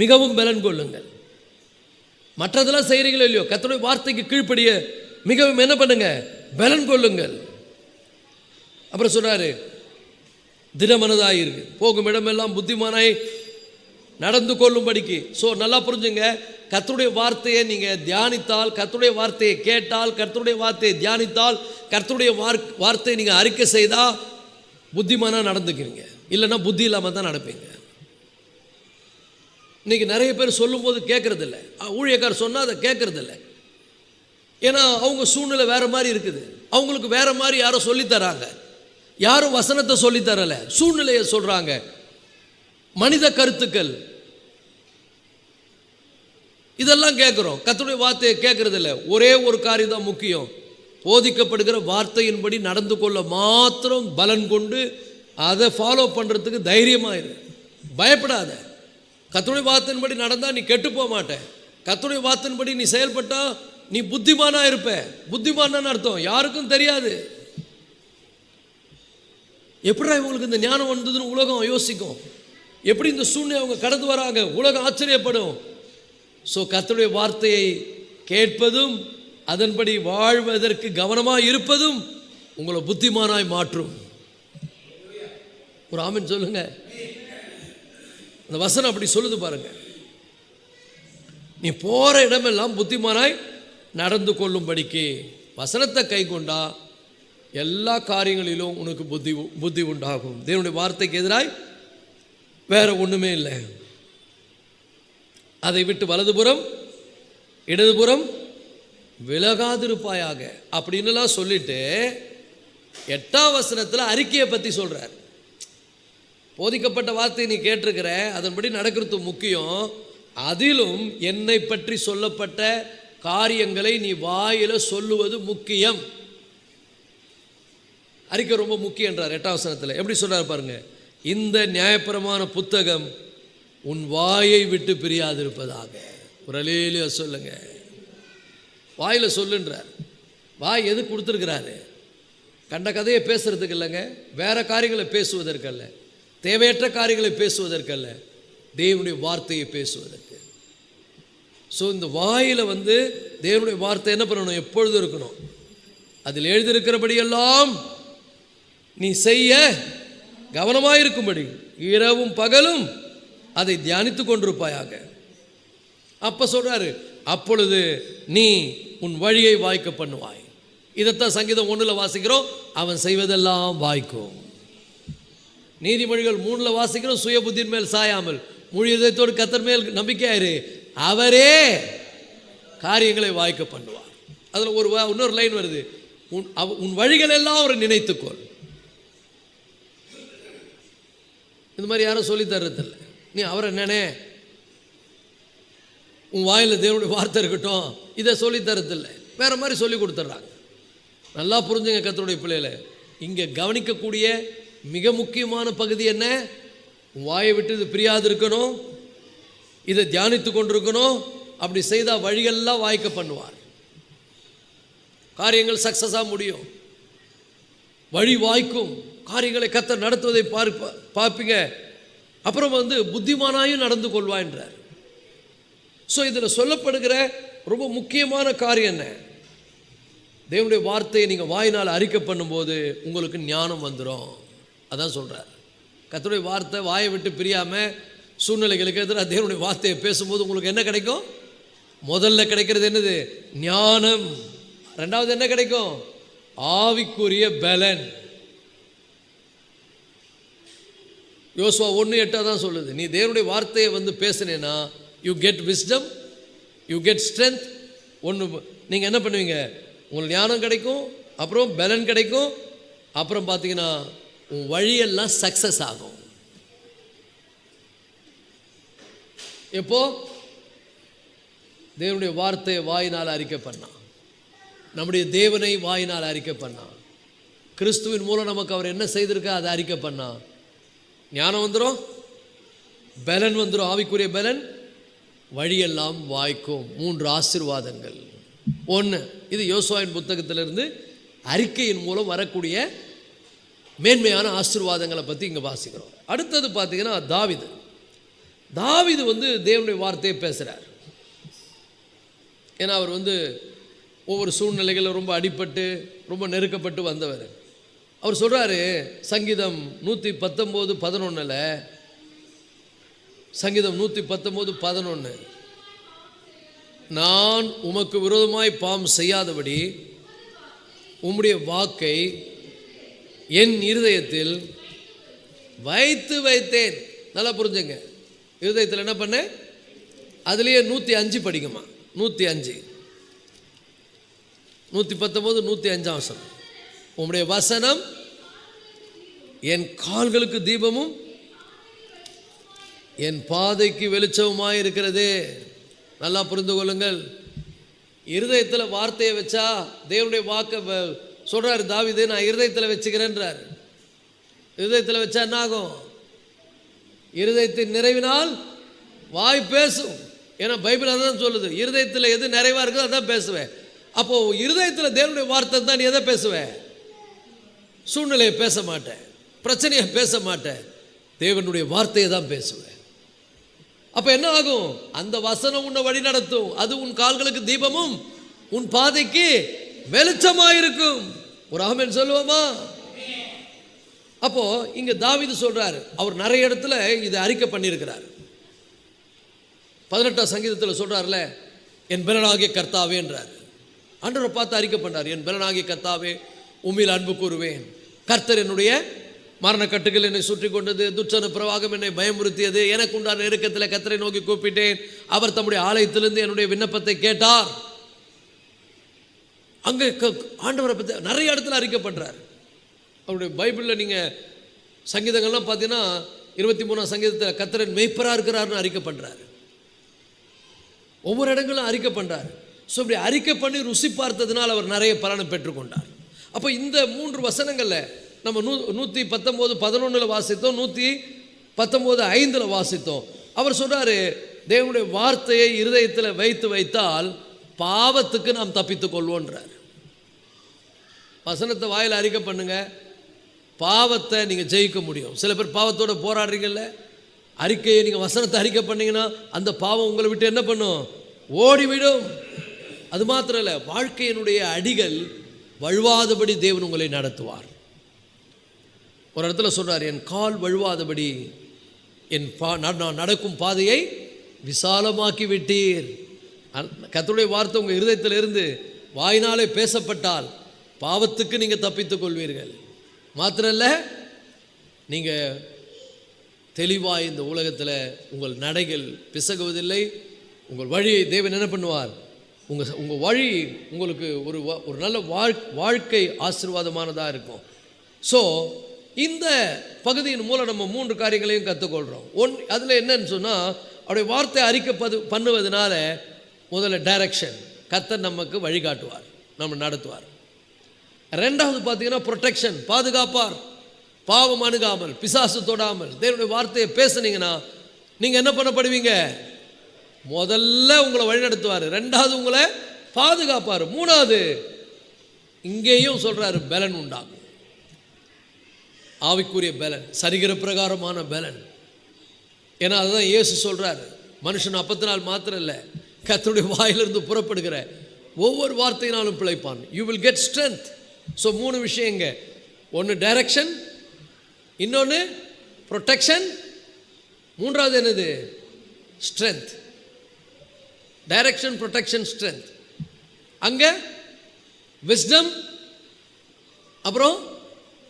மிகவும் பலன் கொள்ளுங்கள். மற்றதெல்லாம் செய்கிறீங்களோ இல்லையோ, கர்த்தருடைய வார்த்தைக்கு கீழ்ப்படிய மிகவும் என்ன பண்ணுங்க, பலன் கொள்ளுங்கள். அப்புறம் சொல்றாரு, திடமனதாயிருக்கு, போகும் இடமெல்லாம் புத்திமானாய் நடந்து கொள்ளும்படிக்கு. ஸோ நல்லா புரிஞ்சுங்க, கர்த்தருடைய வார்த்தையை நீங்கள் தியானித்தால், கர்த்தருடைய வார்த்தையை கேட்டால், கர்த்தருடைய வார்த்தையை தியானித்தால், கர்த்தருடைய வார்த்தையை நீங்கள் அறிக்கை செய்தால் புத்திமானாக நடந்துக்கிறீங்க. இல்லைன்னா புத்தி இல்லாமல் தான் நடப்பீங்க. இன்னைக்கு நிறைய பேர் சொல்லும்போது கேட்கறதில்ல, ஊழியக்கார் சொன்னால் அதை கேட்கறதில்ல. ஏன்னா அவங்க சூழ்நிலை வேற மாதிரி இருக்குது, அவங்களுக்கு வேற மாதிரி யாரும் சொல்லித்தராங்க. யாரும் வசனத்தை சொல்லித்தரல, சூழ்நிலையை சொல்றாங்க, மனித கருத்துக்கள் இதெல்லாம் கேட்குறோம். கர்த்தருடைய வார்த்தையை கேட்கறதில்ல. ஒரே ஒரு காரியம் தான் முக்கியம், போதிக்கப்படுகிற வார்த்தையின்படி நடந்து கொள்ள மாத்திரம் பலன் கொண்டு அதை ஃபாலோ பண்ணுறதுக்கு தைரியமாயிரு, பயப்படாத. கர்த்தருடைய வார்த்தையின்படி நடந்தால் நீ கெட்டு போக மாட்டேன். கர்த்தருடைய வார்த்தையின்படி நீ செயல்பட்டா நீ புத்திமானா இருப்ப. புத்திமானான்னு அர்த்தம் யாருக்கும் தெரியாது. எப்படா இவங்களுக்கு இந்த ஞானம் வந்ததுன்னு உலகம் யோசிக்கும். எப்படி இந்த சூழ்நிலை அவங்க கடந்து வராங்க, உலகம் ஆச்சரியப்படும். ஸோ கர்த்தருடைய வார்த்தையை கேட்பதும் அதன்படி வாழ்வதற்கு கவனமாக இருப்பதும் உங்களை புத்திமானாய் மாற்றும். ஒரு ஆமென் சொல்லுங்க. அந்த வசனம் அப்படி சொல்லுது பாருங்க, நீ போற இடமெல்லாம் புத்திமானாய் நடந்து கொள்ளும்படிக்கு. வசனத்தை கை கொண்டா எல்லா காரியங்களிலும் உனக்கு புத்தி உண்டாகும். தேவனுடைய வார்த்தைக்கு எதிராய் வேற ஒண்ணுமே இல்லை. அதை விட்டு வலதுபுறம் இடதுபுறம் விலகாதிருப்பாயாக அப்படின்னுலாம் சொல்லிட்டு 8ஆம் வசனத்தில் அறிக்கையை பற்றி சொல்றார். போதிக்கப்பட்ட வார்த்தையை நீ கேட்டிருக்கிற, அதன்படி நடக்கிறது முக்கியம். அதிலும் என்னை பற்றி சொல்லப்பட்ட காரியங்களை நீ வாயில சொல்லுவது முக்கியம். அறிக்கை ரொம்ப முக்கியம் என்றார் 8ஆம் வசனத்தில். எப்படி சொல்றார் பாருங்க, இந்த நியாயப்பிரமாண புத்தகம் உன் வாயை விட்டு பிரியாதிருப்பதாக. ஒரு அலேலியா சொல்லுங்க. வாயில சொல்லுன்றார். வாய் எது கொடுத்துருக்கிறாரு? கண்ட கதையை பேசுறதுக்கு இல்லைங்க, வேற காரியங்களை பேசுவதற்கல்ல, தேவையற்ற காரியங்களை பேசுவதற்கல்ல, தேவனுடைய வார்த்தையை பேசுவதற்கு. ஸோ இந்த வாயில் தேவனுடைய வார்த்தை என்ன பண்ணணும், எப்பொழுதும் இருக்கணும். அதில் எழுதியிருக்கிறபடியெல்லாம் நீ செய்ய கவனமாயிருக்கும்படி இரவும் பகலும் அதை தியானித்து கொண்டிருப்பாயாக. அப்ப சொல்றாரு, அப்பொழுது நீ உன் வழியை வாய்க்க பண்ணுவாய். இதைத்தான் சங்கீதம் 1 வாசிக்கிறோம், அவன் செய்வதெல்லாம் வாய்க்கும். நீதிமொழிகள் 3 வாசிக்கிறோம், சுய புத்தியின் மேல் சாயாமல் முழு இதயத்தோடு கர்த்தர் மேல் நம்பிக்கையாயிரு, அவரே காரியங்களை வாய்க்க பண்ணுவார். அதில் இன்னொரு லைன் வருது, உன் வழிகள் எல்லாம் அவரை நினைத்துக்கொள். இந்த மாதிரி யாரும் சொல்லி தர்றதில்லை. நீ அவரை நினை, உன் வாயில் தேவனுடைய வார்த்தை இருக்கட்டும், இதை சொல்லி தரதில்லை, வேற மாதிரி சொல்லி கொடுத்துட்றாங்க. நல்லா புரிஞ்சுங்க கர்த்தருடைய பிள்ளைகளை. இங்கே கவனிக்கக்கூடிய மிக முக்கியமான பகுதி என்ன, உன் வாயை விட்டு இது பிரியாது இருக்கணும், இதை தியானித்து கொண்டிருக்கணும். அப்படி செய்தால் வழிகள்லாம் வாய்க்க பண்ணுவார், காரியங்கள் சக்சஸாக முடியும், வழி வாய்க்கும், காரியங்களை கர்த்தர் நடத்துவதை பார்ப்பீங்க. அப்புறம் புத்திமானாயும் நடந்து கொள்வா என்றார். ஸோ இதில் சொல்லப்படுகிற ரொம்ப முக்கியமான காரியம் என்ன, தேவனுடைய வார்த்தையை நீங்கள் வாயினால் அறிக்கை பண்ணும்போது உங்களுக்கு ஞானம் வந்துடும். அதான் சொல்கிறார். கர்த்தருடைய வார்த்தை வாயை விட்டு பிரியாமல் சூழ்நிலைகளுக்கு எதிராக தேவனுடைய வார்த்தையை பேசும்போது உங்களுக்கு என்ன கிடைக்கும்? முதல்ல கிடைக்கிறது என்னது? ஞானம். ரெண்டாவது என்ன கிடைக்கும்? ஆவிக்குரிய பலன். யோசுவா 1:8 தான் சொல்லுது, நீ தேவனுடைய வார்த்தையை வந்து பேசுனேன்னா you get wisdom, you get strength. ஒன்று நீங்கள் என்ன பண்ணுவீங்க? உங்களுக்கு ஞானம் கிடைக்கும், அப்புறம் பலன் கிடைக்கும், அப்புறம் பார்த்தீங்கன்னா உன் வழியெல்லாம் சக்ஸஸ் ஆகும். எப்போ? தேவனுடைய வார்த்தையை வாயினால் அறிக்கை பண்ணான், நம்முடைய தேவனை வாயினால் அறிக்கை பண்ணான், கிறிஸ்துவின் மூலம் நமக்கு அவர் என்ன செய்திருக்கா அதை அறிக்கை பண்ணான். ஞானம் வந்துடும், பலன் வந்துடும், ஆவிக்குரிய பலன், வழியெல்லாம் வாய்க்கும். 3 ஆசீர்வாதங்கள். 1, இது யோசுவாவின் புத்தகத்திலிருந்து அறிக்கையின் மூலம் வரக்கூடிய மேன்மையான ஆசீர்வாதங்களை பற்றி இங்கே வாசிக்கிறோம். அடுத்தது பார்த்தீங்கன்னா தாவீது வந்து தேவனுடைய வார்த்தையை பேசுகிறார். ஏன்னா அவர் வந்து ஒவ்வொரு சூழ்நிலைகளில் ரொம்ப அடிபட்டு ரொம்ப நெருக்கப்பட்டு வந்தவர். அவர் சொல்கிறாரு சங்கீதம் 119:11, சங்கீதம் 119:11, நான் உமக்கு விரோதமாய் பாவம் செய்யாதபடி உம்முடைய வாக்கை என் இருதயத்தில் வைத்தேன். நல்லா புரிஞ்சுங்க, இருதயத்தில் என்ன பண்ண? அதுலேயே 105 படிக்குமா? 105, 119, 105 உம்முடைய வசனம் என் கால்களுக்கு தீபமும் என் பாதைக்கு வெளிச்சமுமாய் இருக்கிறது. நல்லா புரிந்து கொள்ளுங்கள். இருதயத்தில் வார்த்தையை வச்சா தேவனுடைய வாக்கை சொல்கிறார் தாவீது, நான் இருதயத்தில் வச்சுக்கிறேன்றார். இருதயத்தில் வச்சா என்ன ஆகும்? இருதயத்தின் நிறைவினால் வாய் பேசும். ஏன்னா பைபிள் அதான் சொல்லுது, இருதயத்தில் எது நிறைவாக இருக்குதோ அதான் பேசுவேன். அப்போது இருதயத்தில் தேவனுடைய வார்த்தை தான் நீ எதை பேசுவேன்? சூழ்நிலையை பேச மாட்டேன், பிரச்சனையை பேச மாட்டேன், தேவனுடைய வார்த்தையை தான் பேசுவேன். அப்போ என்ன ஆகும்? அந்த வசனம் உன்னை வழி நடத்தும், அது உன் கால்களுக்கு தீபமும் உன் பாதைக்கு வெளிச்சமாயிருக்கும். ஒரு ஆமென் சொல்லுவோமா? அப்போ இங்க தாவீது சொல்றாரு, அவர் நிறைய இடத்துல இதை அறிக்கை பண்ணியிருக்கிறார். 18ஆம் சங்கீதத்தில் சொல்றாருல, என் பலனாகிய கர்த்தாவே என்றார். ஆண்டவரை பார்த்து அறிக்கை பண்ணார், என் பலனாகிய கர்த்தாவே உம்மில் அன்பு கூறுவேன். கர்த்தர் என்னுடைய மரண கட்டுகள் என்னை சுற்றி கொண்டது, துச்சன பிரவாகம் என்னை பயமுறுத்தியது, எனக்கு உண்டான நெருக்கத்தில் கர்த்தரை நோக்கி கூப்பிட்டேன், அவர் தம்முடைய ஆலயத்திலிருந்து என்னுடைய விண்ணப்பத்தை கேட்டார். அங்கே ஆண்டவரை பற்றி நிறைய இடத்துல அறிக்கை பண்ணுறார். அவருடைய பைபிளில் நீங்கள் சங்கீதங்கள்லாம் பார்த்தீங்கன்னா 23ஆம் சங்கீதத்தில் கர்த்தரின் மெய்ப்பராக இருக்கிறார்னு அறிக்கை பண்ணுறாரு. ஒவ்வொரு இடங்களும் அறிக்கை பண்ணுறாரு. ஸோ இப்படி அறிக்கை பண்ணி ருசி பார்த்ததுனால் அவர் நிறைய பலனை பெற்றுக்கொண்டார். அப்போ இந்த 3 வசனங்களில் நம்ம 119:11 வாசித்தோம், 119:5 வாசித்தோம். அவர் சொல்கிறாரு, தேவனுடைய வார்த்தையை இருதயத்தில் வைத்தால் பாவத்துக்கு நாம் தப்பித்துக் கொள்வோன்றார். வசனத்தை வாயில் அறிக்கை பண்ணுங்க, பாவத்தை நீங்கள் ஜெயிக்க முடியும். சில பேர் பாவத்தோடு போராடுறீங்கல்ல, அறிக்கையை நீங்கள் வசனத்தை அறிக்கை பண்ணிங்கன்னா அந்த பாவம் உங்களை விட்டு என்ன பண்ணும்? ஓடிவிடும். அது மாத்திரம் இல்லை, வாழ்க்கையினுடைய அடிகள் வழுவாதபடி தேவன் உங்களை நடத்துவார். ஒரு இடத்துல சொல்கிறார், என் கால் வழுவாதபடி நான் நடக்கும் பாதையை விசாலமாக்கி விட்டீர். கர்த்தருடைய வார்த்தை உங்கள் இருதயத்தில் இருந்து வாயினாலே பேசப்பட்டால் பாவத்துக்கு நீங்கள் தப்பித்துக் கொள்வீர்கள். மாத்திரம் இல்லை, நீங்கள் தெளிவாக இந்த உலகத்தில் உங்கள் நடைகள் பிசகுவதில்லை. உங்கள் வழியை தேவன் என்ன பண்ணுவார்? உங்கள் வழி உங்களுக்கு ஒரு நல்ல வாழ்க்கை ஆசீர்வாதமானதாக இருக்கும். ஸோ இந்த பகுதியின் மூலம் நம்ம 3 காரியங்களையும் கற்றுக்கொள்கிறோம். அதில் என்னன்னு சொன்னால், அவருடைய வார்த்தை அறிக்கை பண்ணுவதனால முதல்ல டைரக்ஷன், கர்த்தர் நமக்கு வழிகாட்டுவார், நம்ம நடத்துவார். ரெண்டாவது பார்த்தீங்கன்னா ப்ரொடெக்ஷன், பாதுகாப்பார். பாவம் அணுகாமல், பிசாசு தொடாமல் தேவனுடைய வார்த்தையை பேசுனீங்கன்னா நீங்கள் என்ன பண்ணப்படுவீங்க? முதல்ல உங்களை வழிநடத்துவார், ரெண்டாவது உங்களை பாதுகாப்பார், மூணாவது இங்கேயும் சொல்கிறாரு பலன் உண்டாகும். ஆவிக்குரிய பலன், சரிகிற பிரகாரமான பலன். ஏன்னா அதுதான் இயேசு சொல்கிறார், மனுஷன் அப்பத்தினால் மாத்திரம் இல்லை, கர்த்தருடைய வாயிலிருந்து புறப்படுகிற ஒவ்வொரு வார்த்தையினாலும் பிழைப்பான். You will get strength. So 3 விஷயங்க. ஒன்று டைரக்ஷன், இன்னொன்று ப்ரொடெக்ஷன், மூன்றாவது என்னது? ஸ்ட்ரென்த். Direction, protection, strength. அங்கே விஸ்டம், அப்புறம்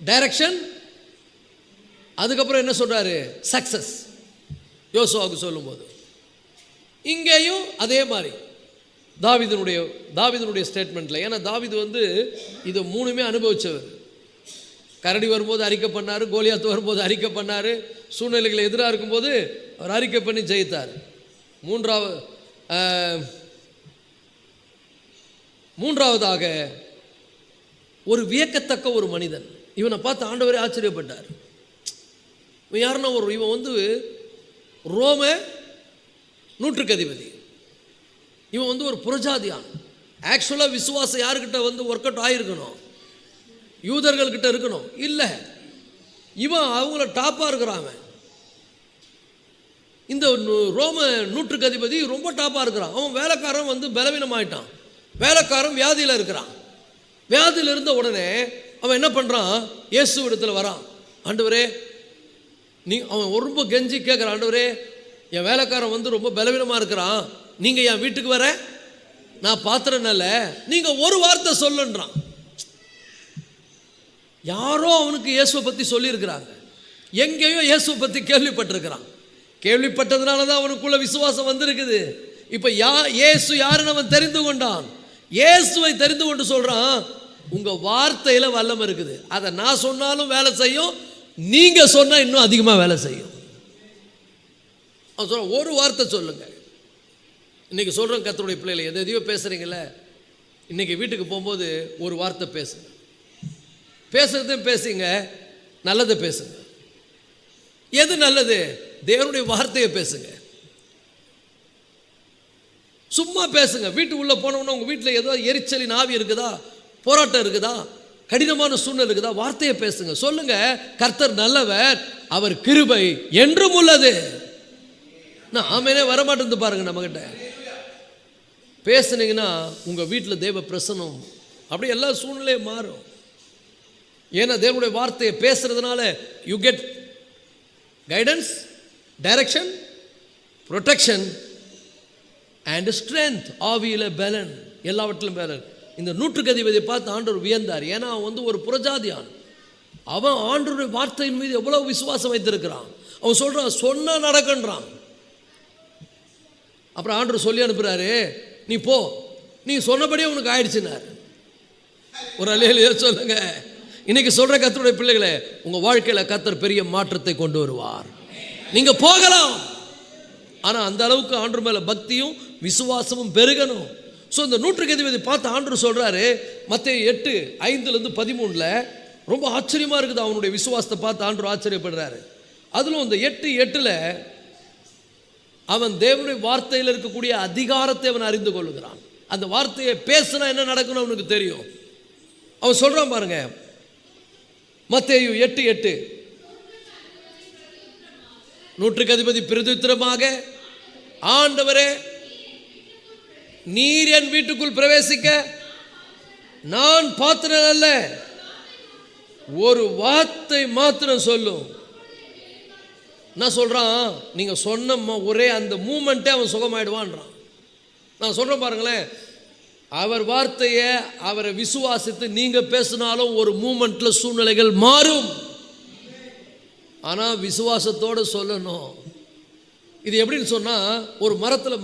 டைரக்ஷன், அதுக்கப்புறம் என்ன சொல்றாரு? சக்சஸ். யோசுவாவுக்கு சொல்லும்போது இங்கேயும் அதே மாதிரி தாவீதுனுடைய ஸ்டேட்மெண்ட்ல, ஏன்னா தாவீது இது மூணுமே அனுபவிச்சவர். கரடி வரும்போது அறிக்கை பண்ணார், கோலியாத் வரும்போது அறிக்கை பண்ணார், சூழ்நிலைகள் எதிராக இருக்கும்போது அவர் அறிக்கை பண்ணி ஜெயித்தார். மூன்றாவதாக ஒரு வியக்கத்தக்க ஒரு மனிதன். இவனை பார்த்து ஆண்டவரே ஆச்சரியப்பட்டார். இவன் யாருன்னா இவன் ரோம நூற்றுக்கு அதிபதி. இவன் ஒரு புறஜாதியான். ஆக்சுவலாக விசுவாசம் யாருக்கிட்ட ஒர்க் அவுட் ஆகிருக்கணும்? யூதர்கள்கிட்ட இருக்கணும். இல்லை, இவன் அவங்கள டாப்பாக இருக்கிறான். இந்த ரோம நூற்றுக்கு அதிபதி ரொம்ப டாப்பாக இருக்கிறான். அவன் வேலைக்காரன் பலவீனமாயிட்டான். வேலைக்காரன் வியாதியில் இருக்கிறான். வியாதியில் இருந்த உடனே அவன் என்ன பண்ணுறான்? இயேசு இடத்துல வரான். ஆண்டவரே, அவன் ரொம்ப கெஞ்சி கேட்குறான், ஆண்டவரே என் வேலைக்காரன் ரொம்ப பலவீனமாக இருக்கிறான், நீங்கள் என் வீட்டுக்கு வர நான் பாத்திரனால நீங்கள் ஒரு வார்த்தை சொல்லுன்றான். யாரோ அவனுக்கு இயேசுவை பற்றி சொல்லியிருக்கிறாங்க, எங்கேயோ இயேசுவை பற்றி கேள்விப்பட்டிருக்கிறான். கேள்விப்பட்டதுனால தான் அவனுக்குள்ள விசுவாசம் வந்திருக்குது. இப்போ இயேசு யாருன்னு அவன் தெரிந்து கொண்டான். இயேசுவை தெரிந்து கொண்டு சொல்கிறான், உங்கள் வார்த்தையில் வல்லமை இருக்குது, அதை நான் சொன்னாலும் வேலை செய்யும், நீங்கள் சொன்னால் இன்னும் அதிகமாக வேலை செய்யும். அவன் சொல்கிறான், ஒரு வார்த்தை சொல்லுங்க. இன்றைக்கி சொல்கிறேன் கர்த்தருடைய பிள்ளைகளை, எதையோ பேசுகிறீங்கள, இன்றைக்கி வீட்டுக்கு போகும்போது ஒரு வார்த்தை பேசுங்க. பேசுகிறதையும் பேசுங்க, நல்லதை பேசுங்க. எது நல்லது? தேவனுடைய வார்த்தையை பேசுங்க. சும்மா பேசுங்க. வீட்டுக்குள்ளே போனோம்னா உங்கள் வீட்டில் ஏதோ எரிச்சலின் ஆவி இருக்குதா, போராட்டம் இருக்குதா, கடினமான சூழ்நிலை இருக்குதா, வார்த்தையை பேசுங்க. சொல்லுங்க, கர்த்தர் நல்லவர், அவர் கிருபை என்றும் உள்ளது. நான் ஆமேனே வரமாட்டேன்னு பாருங்க. நம்மகிட்ட பேசுனீங்கன்னா உங்கள் வீட்டில் தேவ பிரசனம் அப்படி எல்லா சூழ்நிலையும் மாறும். ஏன்னா தேவனுடைய வார்த்தையை பேசுறதுனால you get guidance, direction, protection and strength. ஆவியில பலன், எல்லாவற்றிலும் பலன். இந்த நூற்றுக்கு அதிபதியை பார்த்து ஆண்டவர் வியந்தார். ஏன்னா அவன் ஒரு புறஜாதியான். அவன் ஆண்டவருடைய வார்த்தையின் மீது எவ்வளவு விசுவாசம் வைத்திருக்கிறான். அவன் சொல்றான், சொன்னா நடக்கன்றான். அப்புறம் ஆண்டவர் சொல்லி அனுப்புறாரு, நீ போ, நீ சொன்னபடியே உனக்கு ஆயிடுச்சுனார். ஒரு அல்லேலூயா சொல்லுங்க. இன்னைக்கு சொல்ற கர்த்தருடைய பிள்ளைகளே, உங்க வாழ்க்கையில கர்த்தர் பெரிய மாற்றத்தை கொண்டு வருவார். நீங்க போகலாம், ஆனா அந்த அளவுக்கு ஆண்டவர் மேல பக்தியும் விசுவாசமும் பெருகணும். ஸோ இந்த நூற்றுக்கு அதிபதி பார்த்து ஆண்டவர் சொல்றாரு, மத்தேயு 8:5-13 ரொம்ப ஆச்சரியமா இருக்குது. அவனுடைய விசுவாசத்தை பார்த்து ஆண்டவர் ஆச்சரியப்படுறாரு. அதிலும் இந்த 8:8 அவன் தேவனுடைய வார்த்தையில் இருக்கக்கூடிய அதிகாரத்தை அவன் அறிந்து கொள்ளுகிறான். அந்த வார்த்தையை பேசினா என்ன நடக்கணும் அவனுக்கு தெரியும். அவன் சொல்றான் பாருங்க, மத்தேயு 8:8, நூற்றுக்கு அதிபதி பிரதித்திரமாக, ஆண்டவரே நீர் என் வீட்டுக்குள் பிரவேசிக்க நான் பாத்திரன் அல்ல, ஒரு வார்த்தை மாத்திரம் சொல்லும். நான் சொல்றான், நீங்க சொன்ன ஒரே அந்த மூமெண்ட்டே அவன் சுகமாயிடுவான்றான். நான் சொல்றேன் பாருங்களேன், அவர் வார்த்தையை அவரை விசுவாசித்து நீங்க பேசினாலும் ஒரு மூமெண்ட்ல சூழ்நிலைகள் மாறும். ஆனா விசுவாசத்தோடு சொல்லணும். இது எப்படின்னு சொன்னா, ஒரு மரத்துல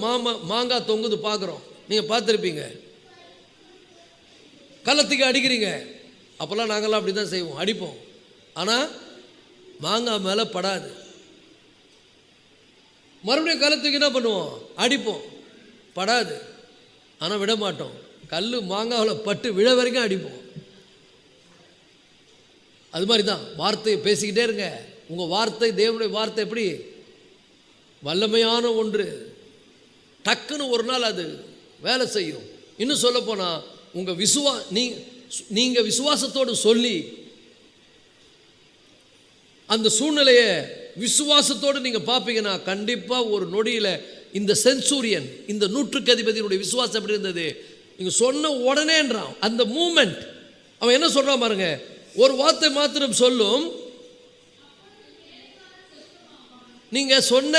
மாங்காய் தொங்குது பார்க்குறோம், நீங்க பார்த்துருப்பீங்க. கள்ளத்துக்கு அடிக்கிறீங்க, அப்போல்லாம் நாங்கள்லாம் அப்படி தான் செய்வோம், அடிப்போம். ஆனால் மாங்காய் மேலே படாது. மறுபடியும் கள்ளத்துக்கு என்ன பண்ணுவோம்? அடிப்போம், படாது. ஆனால் விட மாட்டோம், கல் மாங்காவில் பட்டு விழ வரைக்கும் அடிப்போம். அது மாதிரி தான் வார்த்தையை பேசிக்கிட்டே இருங்க. உங்கள் வார்த்தை, தேவனுடைய வார்த்தை எப்படி வல்லமையான ஒன்று, டக்குன்னு ஒரு நாள் அது வேலை செய்யும். இன்னும் சொல்ல போனால் உங்கள் நீங்கள் விசுவாசத்தோடு சொல்லி அந்த சூழ்நிலையை விசுவாசத்தோடு நீங்கள் பார்ப்பீங்கன்னா கண்டிப்பாக ஒரு நொடியில் இந்த சென்சூரியன், இந்த நூற்றுக்கு அதிபதியினுடைய விசுவாசம் எப்படி இருந்தது, நீங்கள் சொன்ன உடனேன்றான். அந்த மூமெண்ட் அவன் என்ன சொல்கிறான் பாருங்க, ஒரு வார்த்தை மாத்திரம் சொல்லும், நீங்க சொன்ன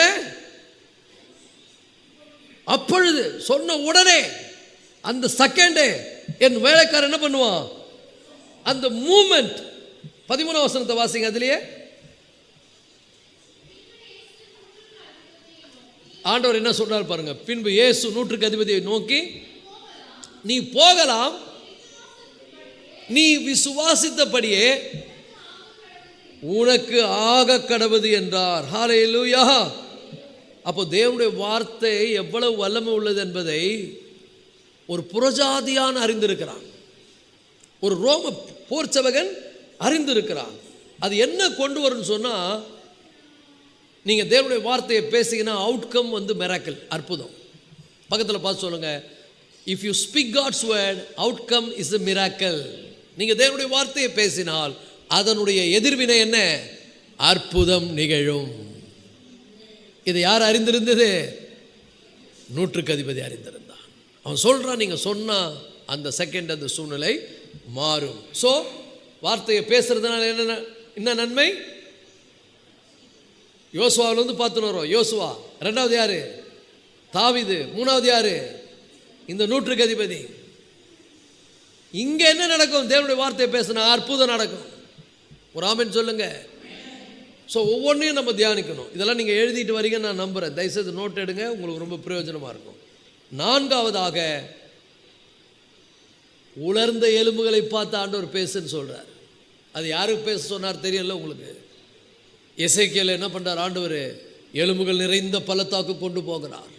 அப்பொழுது, சொன்ன உடனே அந்த செகண்டே என் வேலைக்காரன் என்ன பண்ணுவான்? அந்த மூமெண்ட். 13 வசனத்தை வாசிங்க. அதுலயே ஆண்டவர் என்ன சொல்றார் பாருங்க. பின்பு இயேசு நூற்றுக்கு அதிபதியை நோக்கி, நீ போகலாம், நீ விசுவாசித்தபடியே உனக்கு ஆக கடவுது என்றார். ஹல்லேலூயா. அப்போ தேவனுடைய வார்த்தை எவ்வளவு வல்லமை உள்ளது என்பதை ஒரு புறஜாதியான் அறிந்திருக்கிறான், ஒரு ரோம போர்ச்சவகன் அறிந்திருக்கிறான். அது என்ன கொண்டு வரும்னு சொன்னா, நீங்க தேவனுடைய வார்த்தையை பேசிங்கன்னா அவுட்கம் வந்து மிராக்கிள், அற்புதம். பக்கத்தில் பார்த்து சொல்லுங்க, if you speak God's word, outcome is a miracle. நீங்க தேவனுடைய வார்த்தையை பேசினால் அதனுடைய எதிர்வினை என்ன? அற்புதம் நிகழும். இதை யார் அறிந்திருந்தது? நூற்றுக்கு அதிபதி அறிந்திருந்தான். அவன் சொல்றான், நீங்க சொன்னா அந்த செகண்ட் அந்த சூழ்நிலை மாறும். ஸோ வார்த்தையை பேசுறதுனால என்ன நன்மை? யோசுவாவில் வந்து பார்த்துன்னு வரோம். யோசுவா, ரெண்டாவது யாரு? தாவீது, மூணாவது யாரு? இந்த நூற்றுக்கு அதிபதி. இங்க என்ன நடக்கும்? தேவனுடைய வார்த்தையை பேசினா அற்புதம் நடக்கும். ஒரு ஆமென் சொல்லுங்க. ஸோ ஒவ்வொன்றையும் நம்ம தியானிக்கணும். இதெல்லாம் நீங்கள் எழுதிட்டு வரீங்கன்னு நான் நம்புகிறேன். தயவுசெய்து நோட் எடுங்க, உங்களுக்கு ரொம்ப பிரயோஜனமாக இருக்கும். நான்காவதாக, உலர்ந்த எலும்புகளை பார்த்து ஆண்டவர் பேசுன்னு சொல்கிறார். அது யாருக்கு பேச சொன்னார் தெரியல உங்களுக்கு. எசேக்கியேல் என்ன பண்ணுறார்? ஆண்டவர் எலும்புகள் நிறைந்த பள்ளத்தாக்கு கொண்டு போகிறார்.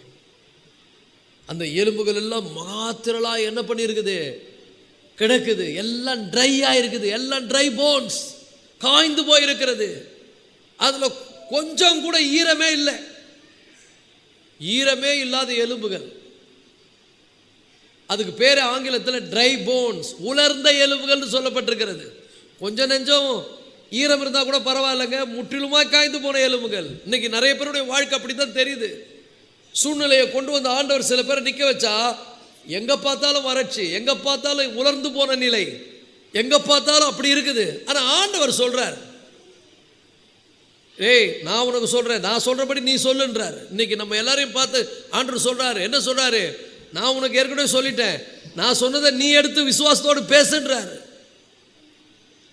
அந்த எலும்புகள் எல்லாம் மாத்திரலாக என்ன பண்ணியிருக்குது? கிடக்குது. எல்லாம் ட்ரை ஆயிருக்குது. எல்லாம் ட்ரை போன்ஸ், காய்ந்து போயிருக்கிறது. அதில் கொஞ்சம் கூட ஈரமே இல்லை. ஈரமே இல்லாத எலும்புகள். அதுக்கு பேர் ஆங்கிலத்தில் ட்ரை போன்ஸ், உலர்ந்த எலும்புகள் சொல்லப்பட்டிருக்கிறது. கொஞ்சம் நெஞ்சம் ஈரம் இருந்தால் கூட பரவாயில்லைங்க, முற்றிலுமாய் காய்ந்து போன எலும்புகள். இன்னைக்கு நிறைய பேருடைய வாழ்க்கை அப்படித்தான் தெரியுது. சூழ்நிலையை கொண்டு வந்து ஆண்டவர் சில பேரை நிற்க வச்சா, எங்க பார்த்தாலும் வறட்சி, எங்க பார்த்தாலும் உலர்ந்து போன நிலை, எங்க பார்த்தாலும் அப்படி இருக்குது. ஆனா ஆண்டவர் சொல்றார், ஏய் நான் உனக்கு சொல்றேன், நான் சொல்றபடி நீ சொல்லுன்றார். இன்னைக்கு நம்ம எல்லாரையும் பார்த்து ஆண்டவர் சொல்றாரு, என்ன சொல்றாரு? நான் உனக்கு ஏற்கனவே சொல்லிட்டேன், நான் சொன்னதை நீ எடுத்து விசுவாசத்தோடு பேசுன்றாரு.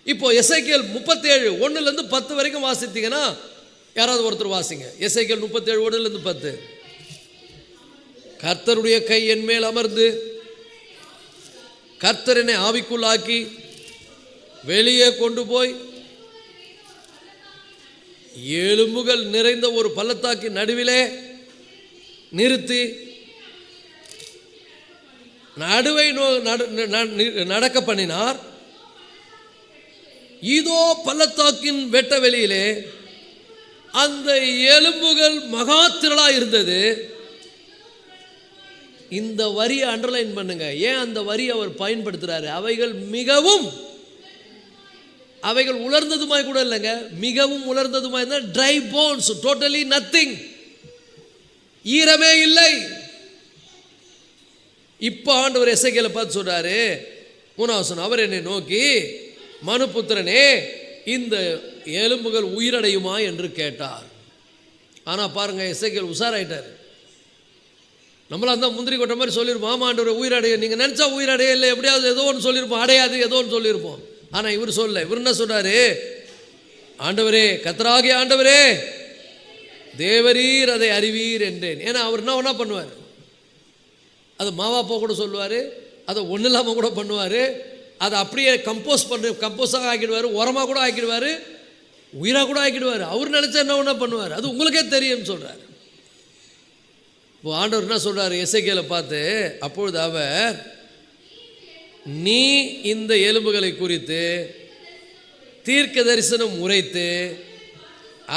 இப்போ எசேக்கியேல் 37 1 to 10 வரைக்கும் வாசித்தீங்கன்னா, யாராவது ஒருத்தர் வாசிங்க. எசேக்கியேல் 37 1 to 10. கர்த்தருடைய கை என் மேல் அமர்ந்து கர்த்தர் என்னை ஆவிக்குள்ளாக்கி வெளியே கொண்டு போய் எலும்புகள் நிறைந்த ஒரு பள்ளத்தாக்கின் நடுவிலே நிறுத்தி நடுவை நடக்க பண்ணினார். இதோ பள்ளத்தாக்கின் வெட்ட வெளியிலே அந்த எலும்புகள் மகா திரளா இருந்தது. இந்த வரியை அண்டர்லைன் பண்ணுங்க. ஏன் அந்த வரியை அவர் பயன்படுத்துறாரு? அவைகள் மிகவும், அவைகள் உலர்ந்ததுமாய் கூட இல்லைங்க, மிகவும் உலர்ந்ததுமாய் இருந்தால் ட்ரை போன்ஸ், டோட்டலி நத்திங், ஈரமே இல்லை. இப்போ ஆண்டவர் எசேக்கியேலை பார்த்து சொல்றாரு, 3வது வசனம், அவர் என்னை நோக்கி, மனுபுத்திரனே இந்த எலும்புகள் உயிரடையுமா என்று கேட்டார். ஆனால் பாருங்க, எசேக்கியேல் உஷாராயிட்டார். நம்மளா தான் முந்திரி கொட்ட மாதிரி சொல்லியிருப்போம், ஆமா ஆண்டவர் உயிரடைய, நீங்கள் நினச்சா உயிரடைய இல்லை, எப்படியாவது ஏதோ ஒன்று சொல்லியிருப்போம், அடையாது ஏதோ ஒன்று சொல்லியிருப்போம். ஆனால் இவர் சொல்ல, இவர் என்ன சொல்றாரு? ஆண்டவரே, கர்த்தராகிய ஆண்டவரே, தேவரீர் அதை அறிவீர் என்றேன். ஏன்னா அவர் என்ன பண்ணுவார்? அது மாவாப்பா கூட சொல்லுவார், அதை ஒன்றும் இல்லாமல் கூட பண்ணுவார், அதை அப்படியே கம்போஸாக ஆக்கிடுவார், உரமாக கூட ஆக்கிடுவார், உயிராக கூட ஆக்கிடுவார். அவர் நினச்சா என்ன ஒன்றா பண்ணுவார், அது உங்களுக்கே தெரியும்னு சொல்கிறார். இப்போ ஆண்டவர் என்ன சொல்கிறார் எசேக்கியேலை பார்த்து? அப்பொழுது அவர், நீ இந்த எலும்புகளை குறித்து தீர்க்க தரிசனம் உரைத்து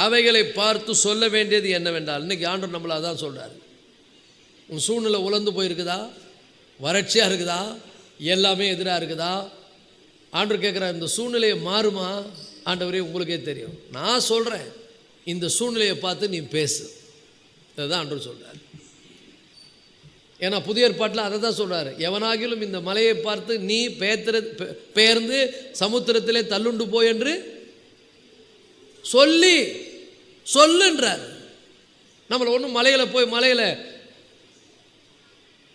அவைகளை பார்த்து சொல்ல வேண்டியது என்னவென்றால், இன்னைக்கு ஆண்டவர் நம்மளை அதான் சொல்கிறார். உன் சூழ்நிலை உலர்ந்து போயிருக்குதா? வறட்சியாக இருக்குதா? எல்லாமே எதிராக இருக்குதா? ஆண்டவர் கேட்குறார், இந்த சூழ்நிலையை மாறுமா? ஆண்டவரே உங்களுக்கே தெரியும், நான் சொல்கிறேன், இந்த சூழ்நிலையை பார்த்து நீ பேசு. அதுதான் ஆண்டவர் சொல்கிறார். ஏன்னா புதிய ஏற்பாட்டில் அதை தான் சொல்கிறார், எவனாகிலும் இந்த மலையை பார்த்து நீ பெயர்ந்து சமுத்திரத்திலே தள்ளுண்டு போய் என்று சொல்லுன்றார். நம்மளை ஒன்றும் மலையில் போய் மலையில்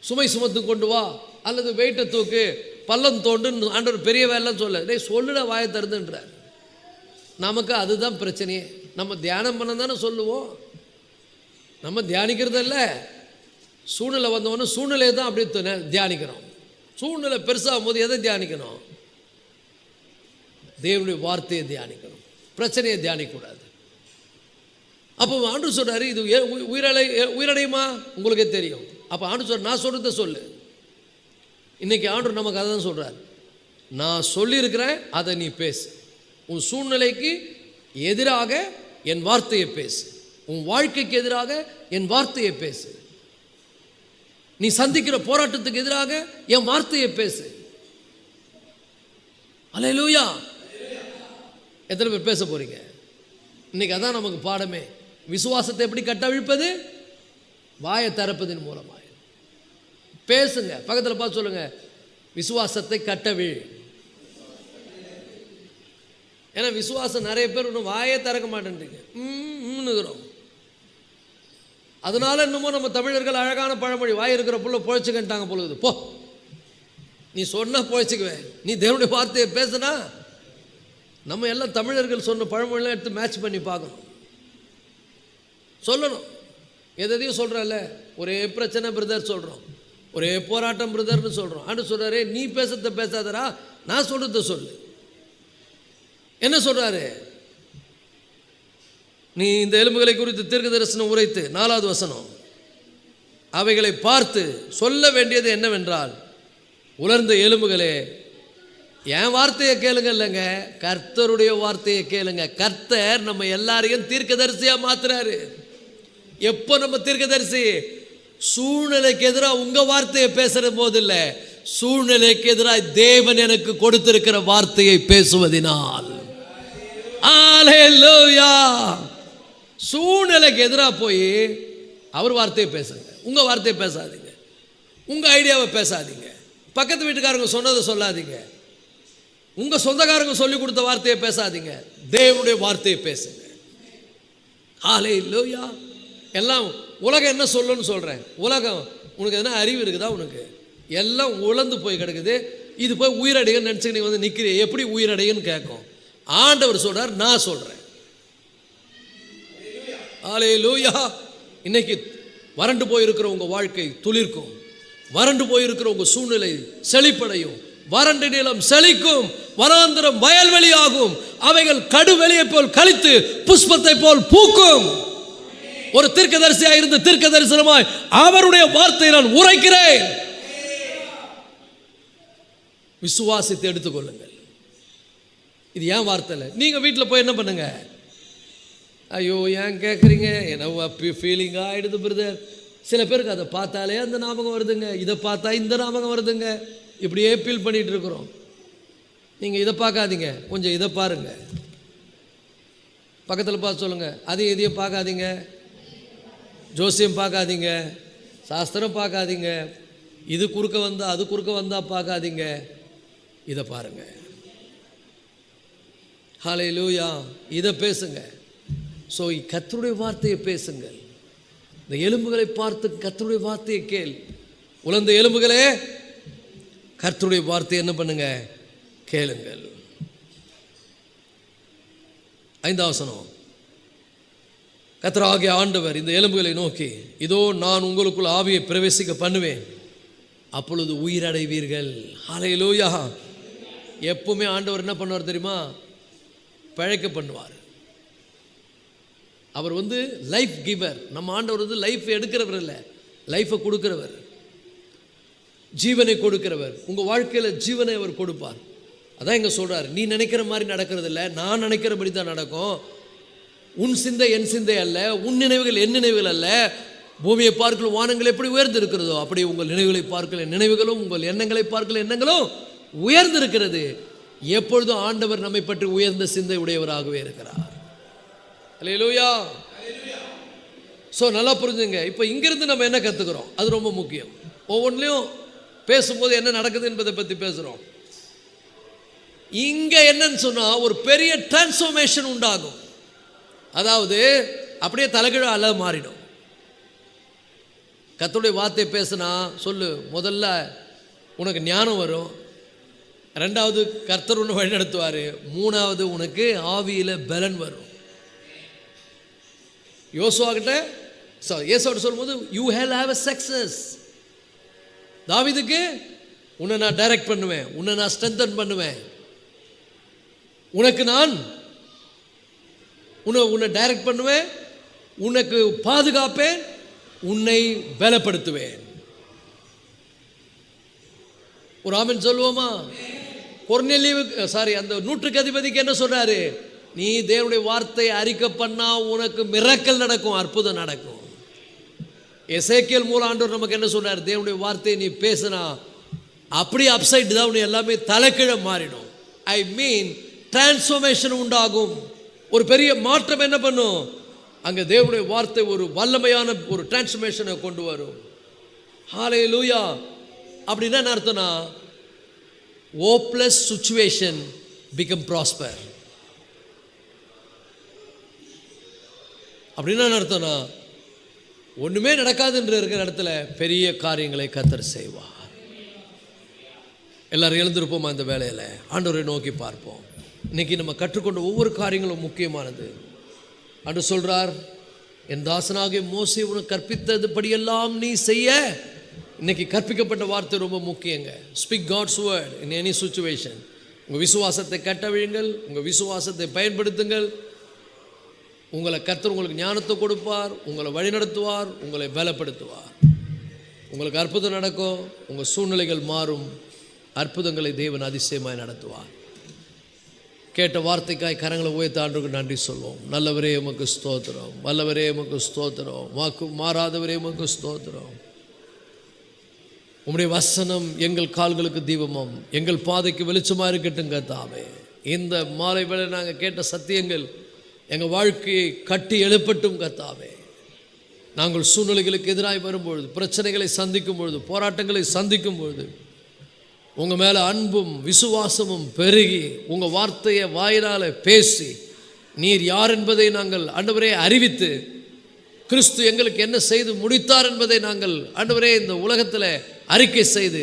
சுமை சுமத்து கொண்டு வா, அல்லது வெயிட்டை தூக்கு, பள்ளம் தோண்டுன்னு ஆண்டவர் பெரிய வேலைலாம் சொல்ல, டேய் சொல்லுட வாயை தருதுன்றார். நமக்கு அதுதான் பிரச்சனையே. நம்ம தியானம் பண்ண தானே சொல்லுவோம், நம்ம தியானிக்கிறது இல்லை. சூழ்நிலை வந்தவொன்னே சூழ்நிலையை தான் அப்படியே தியானிக்கிறோம். சூழ்நிலை பெருசாகும் போது எதை தியானிக்கணும்? தேவனுடைய வார்த்தையை தியானிக்கணும், பிரச்சனையை தியானிக்கக்கூடாது. அப்போ ஆண்டவர் சொல்கிறாரு, இது உயிரடையுமா உங்களுக்கே தெரியும். அப்போ ஆண்டவர் சொல்ற, நான் சொல்கிறத சொல்லு. இன்றைக்கி ஆண்டவர் நமக்கு அதை தான் சொல்கிறார், நான் சொல்லியிருக்கிறேன், அதை நீ பேசு. உன் சூழ்நிலைக்கு எதிராக என் வார்த்தையை பேசு, உன் வாழ்க்கைக்கு எதிராக என் வார்த்தையை பேசு, நீ சந்திக்கிற போராட்டத்துக்கு எதிராக என் வார்த்தையை பேசு. அல்லேலூயா. எத்தனை பேர் பேச போறீங்க? இன்னைக்கு அதான் நமக்கு பாடமே. விசுவாசத்தை எப்படி கட்டவிழ்ப்பது? வாயை திறப்பதின் மூலமாக. பேசுங்க, பக்கத்தில் பார்த்து சொல்லுங்க, விசுவாசத்தை கட்டவிழ். ஏன்னா விசுவாசம் நிறைய பேர் இன்னும் வாயே திறக்க மாட்டேன்றீங்க. அதனால இன்னமும் நம்ம தமிழர்கள் அழகான பழமொழி, வாய் இருக்கிற புள்ள பொழைச்சுக்கிட்டாங்க பொழுது. போ, நீ சொன்னா பொழைச்சிக்குவேன், நீ தேவனுடைய வார்த்தையை பேசுனா. நம்ம எல்லாம் தமிழர்கள் சொன்ன பழமொழிலாம் எடுத்து மேட்ச் பண்ணி பார்க்கணும், சொல்லணும். எதையும் சொல்கிறல்ல, ஒரே பிரச்சனை பிரதர் சொல்கிறோம், ஒரே போராட்டம் பிரதர்னு சொல்கிறோம். ஆண்டு சொல்கிறாரு, நீ பேசுறத பேசாதரா, நான் சொல்கிறத சொல்லு. என்ன சொல்கிறாரு? நீ இந்த எலும்புகளை குறித்து தீர்க்க தரிசனம் உரைத்து, 4வது வசனம், அவைகளை பார்த்து சொல்ல வேண்டியது என்னவென்றால், உலர்ந்த எலும்புகளே என் வார்த்தையை கேளுங்க. இல்லைங்க, கர்த்தருடைய வார்த்தையை கேளுங்க. கர்த்தர் நம்ம எல்லாரையும் தீர்க்கதரிசியாக மாத்துறாரு. எப்போ நம்ம தீர்க்கதரிசி? சூழ்நிலைக்கு எதிராக உங்க வார்த்தையை பேசுற போது இல்லை, சூழ்நிலைக்கு எதிராக தேவன் எனக்கு கொடுத்திருக்கிற வார்த்தையை பேசுவதினால். அல்லேலூயா. சூழ்நிலைக்கு எதிராக போய் அவர் வார்த்தையை பேசுங்க, உங்க வார்த்தையை பேசாதீங்க, உங்க ஐடியாவை பேசாதீங்க, பக்கத்து வீட்டுக்காரங்க சொன்னதை சொல்லாதீங்க, உங்க சொந்தக்காரங்க சொல்லி கொடுத்த வார்த்தையை பேசாதீங்க, தேவனுடைய வார்த்தையை பேசுங்க. அல்லேலூயா. எல்லாம் உலகம் என்ன சொல்லுன்னு சொல்கிறேன். உலகம் உனக்கு எதனா அறிவு இருக்குதா? உனக்கு எல்லாம் உழந்து போய் கிடக்குது. இது போய் உயிரடையன்னு நினச்சி நீ வந்து நிற்கிறீ, எப்படி உயிரடையன்னு கேட்கும். ஆண்டவர் சொல்கிறார், நான் சொல்கிறேன். அல்லேலூயா. இன்னைக்கு வறண்டு போயிருக்கிற உங்கள் வாழ்க்கை துளிர்க்கும், வறண்டு போயிருக்கிற உங்கள் சூழ்நிலை செழிப்படையும், வறண்ட நிலம் செழிக்கும், வனாந்தரம் வயல்வெளியாகும், அவைகள் கடுவெளியை போல் கழித்து புஷ்பத்தை போல் பூக்கும். ஒரு தீர்க்கதரிசியாக இருந்து தீர்க்க தரிசனமாய் அவருடைய வார்த்தையை நான் உரைக்கிறேன். விசுவாசித்து எடுத்துக்கொள்ளுங்கள். இது ஏன் வார்த்தை இல்லை. நீங்கள் வீட்டில் போய் என்ன பண்ணுங்க, ஐயோ ஏன் கேட்குறீங்க, என்ன ஃபீலிங் ஆகிடுது பிரதர். சில பேருக்கு அதை பார்த்தாலே அந்த ஞாபகம் வருதுங்க, இதை பார்த்தா இந்த ஞாபகம் வருதுங்க, இப்படியே ஃபீல் பண்ணிட்டு இருக்கிறோம். நீங்கள் இதை பார்க்காதீங்க, கொஞ்சம் இதை பாருங்க. பக்கத்தில் பார்த்து சொல்லுங்க, அதையும் இதையும் பார்க்காதீங்க, ஜோசியம் பார்க்காதீங்க, சாஸ்திரம் பார்க்காதீங்க, இது குறுக்க வந்தால் அது குறுக்க வந்தால் பார்க்காதீங்க, இதை பாருங்க. ஹல்லேலூயா. இதை பேசுங்க. ஸோ கர்த்தருடைய வார்த்தையை பேசுங்கள். இந்த எலும்புகளை பார்த்து கர்த்தருடைய வார்த்தையை கேள். உலர்ந்த எலும்புகளே கர்த்தருடைய வார்த்தையை என்ன பண்ணுங்க, கேளுங்கள். 5வது வசனம், கர்த்தராகிய ஆண்டவர் இந்த எலும்புகளை நோக்கி, இதோ நான் உங்களுக்குள் ஆவியை பிரவேசிக்க பண்ணுவேன், அப்பொழுது உயிரடைவீர்கள். ஹல்லேலூயா. எப்பவுமே ஆண்டவர் என்ன பண்ணுவார் தெரியுமா? பிழைக்க பண்ணுவார். அவர் வந்து லைஃப் கிவர். நம்ம ஆண்டவர் வந்து லைஃப் எடுக்கிறவர் இல்லை, லைஃப்பை கொடுக்கிறவர், ஜீவனை கொடுக்கிறவர். உங்கள் வாழ்க்கையில் ஜீவனை அவர் கொடுப்பார். அதான் இங்கே சொல்கிறார், நீ நினைக்கிற மாதிரி நடக்கிறது இல்லை, நான் நினைக்கிறபடி தான் நடக்கும். உன் சிந்தை என் சிந்தை அல்ல, உன் நினைவுகள் என் நினைவுகள் அல்ல. பூமியை பார்க்கல வானங்கள் எப்படி உயர்ந்து இருக்கிறதோ அப்படி உங்கள் நினைவுகளை பார்க்கல நினைவுகளும், உங்கள் எண்ணங்களை பார்க்கல எண்ணங்களும் உயர்ந்து இருக்கிறது. எப்பொழுதும் ஆண்டவர் நம்மை பற்றி உயர்ந்த சிந்தை உடையவராகவே இருக்கிறார். அல்லேலூயா. ஸோ நல்லா புரிஞ்சுங்க. இப்போ இங்கிருந்து நம்ம என்ன கற்றுக்கிறோம், அது ரொம்ப முக்கியம். ஒவ்வொன்றிலையும் பேசும்போது என்ன நடக்குது என்பதை பற்றி பேசுகிறோம். இங்கே என்னன்னு சொன்னால் ஒரு பெரிய டிரான்ஸ்ஃபர்மேஷன் உண்டாகும். அதாவது அப்படியே தலைகீழ அல மாறிடும். கர்த்தருடைய வார்த்தை பேசுனா சொல்லு, முதல்ல உனக்கு ஞானம் வரும். ரெண்டாவது கர்த்தர் உன்னை வழி நடத்துவார். மூணாவது உனக்கு ஆவியில் பலன் வரும். யோசுவாகிட்ட ஏசோட சொல்லும்போது யூ ஹேவ் a சக்சஸ். தாவீதுக்கு உன்னை நான் டைரக்ட் பண்ணுவேன், உன்னை நான் ஸ்ட்ரென்தன் பண்ணுவேன், உனக்கு நான் உன்னை டைரக்ட் பண்ணுவேன், உனக்கு பாதுகாப்பேன், உன்னை பலப்படுத்துவேன். ஒரு ஆமென் சொல்லுவோமா? அந்த 100க்கு அதிபதிக்கு என்ன சொல்றாரு? நீ தேவனுடைய வார்த்தை அறிக்கை பண்ணா உனக்கு மிரக்கல் நடக்கும், அற்புதம் நடக்கும். எசேக்கியேல் மூலம் ஆண்டவர் நமக்கு என்ன சொல்றாரு? தேவனுடைய வார்த்தையை நீ பேசினா அப்படி அப்சைட் டவுன் எல்லாமே தலைக்கீழ மாறிடும். ஐ மீன் டிரான்ஸ்ஃபர்மேஷன் உண்டாகும். ஒரு பெரிய மாற்றம் என்ன பண்ணும்? அங்க தேவனுடைய வார்த்தை ஒரு வல்லமையான ஒரு டிரான்ஸ்ஃபர்மேஷனை கொண்டு வரும். ஹல்லேலூயா. அப்படின்னா என்ன அர்த்தம்னா, hopeless situation become prosper. அப்படின்னா என்ன அர்த்தம்னா, ஒண்ணுமே நடக்காது என்று இருக்கிற இடத்துல பெரிய காரியங்களை கர்த்தர் செய்வார். எல்லாரும் எழுந்திருப்போமா? இந்த வேலையில் ஆண்டவரை நோக்கி பார்ப்போம். இன்னைக்கு நம்ம கற்றுக்கொண்ட ஒவ்வொரு காரியங்களும் முக்கியமானது. ஆண்டவர் சொல்றார், என் தாசனாகிய மோசே உனக்கு கற்பித்ததுபடியெல்லாம் நீ செய்ய. இன்னைக்கு கற்பிக்கப்பட்ட வார்த்தை ரொம்ப முக்கியங்க. Speak God's word in any situation. உங்கள் விசுவாசத்தை கட்டவிழுங்கள், உங்கள் விசுவாசத்தை பயன்படுத்துங்கள். உங்களை கர்த்தர் உங்களுக்கு ஞானத்தை கொடுப்பார், உங்களை வழிநடத்துவார், உங்களை பலப்படுத்துவார். உங்களுக்கு அற்புதம் நடக்கும், உங்கள் சூழ்நிலைகள் மாறும், அற்புதங்களை தேவன் அதிசயமாய் நடத்துவார். கேட்ட வார்த்தைக்காய் கரங்களை உயர்த்த ஆண்டவருக்கு நன்றி சொல்வோம். நல்லவரே உமக்கு ஸ்தோத்திரம், வல்லவரே உமக்கு ஸ்தோத்திரம், வாக்கு மாறாதவரே உமக்கு ஸ்தோத்திரம். உம்முடைய வசனம் எங்கள் கால்களுக்கு தீபமும் எங்கள் பாதைக்கு வெளிச்சமாக இருக்கட்டும் கர்த்தாவே. இந்த மாலை வேளை நாங்கள் கேட்ட சத்தியங்கள் எங்கள் வாழ்க்கையை கட்டி எழுப்பட்டும் கர்த்தாவே. நாங்கள் சூழ்நிலைகளுக்கு எதிராக வரும்பொழுது, பிரச்சனைகளை சந்திக்கும் பொழுது, போராட்டங்களை சந்திக்கும் பொழுது உங்கள் மேலே அன்பும் விசுவாசமும் பெருகி உங்கள் வார்த்தையை வாயினால் பேசி நீர் யார் என்பதை நாங்கள் ஆண்டவரே அறிவித்து, கிறிஸ்து எங்களுக்கு என்ன செய்து முடித்தார் என்பதை நாங்கள் ஆண்டவரே இந்த உலகத்தில் அறிக்கை செய்து,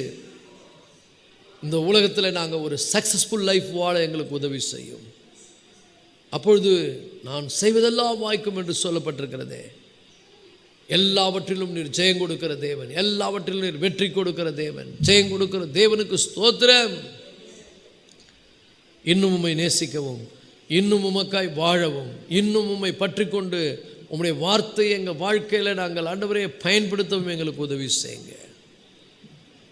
இந்த உலகத்தில் நாங்கள் ஒரு சக்ஸஸ்ஃபுல் லைஃப் வாழ எங்களுக்கு உதவி செய்யும். அப்பொழுது நான் செய்வதெல்லாம் வாய்க்கும் என்று சொல்லப்பட்டிருக்கிறதே. எல்லாவற்றிலும் நீர் ஜெயம் கொடுக்கிற தேவன், எல்லாவற்றிலும் நீர் வெற்றி கொடுக்கிற தேவன், ஜெயம் கொடுக்கிற தேவனுக்கு ஸ்தோத்திரம். இன்னும் உம்மை நேசிக்கவும், இன்னும் உமக்காய் வாழவும், இன்னும் உம்மை பற்றி கொண்டு உம்முடைய வார்த்தையை எங்கள் வாழ்க்கையில் நாங்கள் ஆண்டவரே பயன்படுத்தவும் எங்களுக்கு உதவி செய்யுங்க.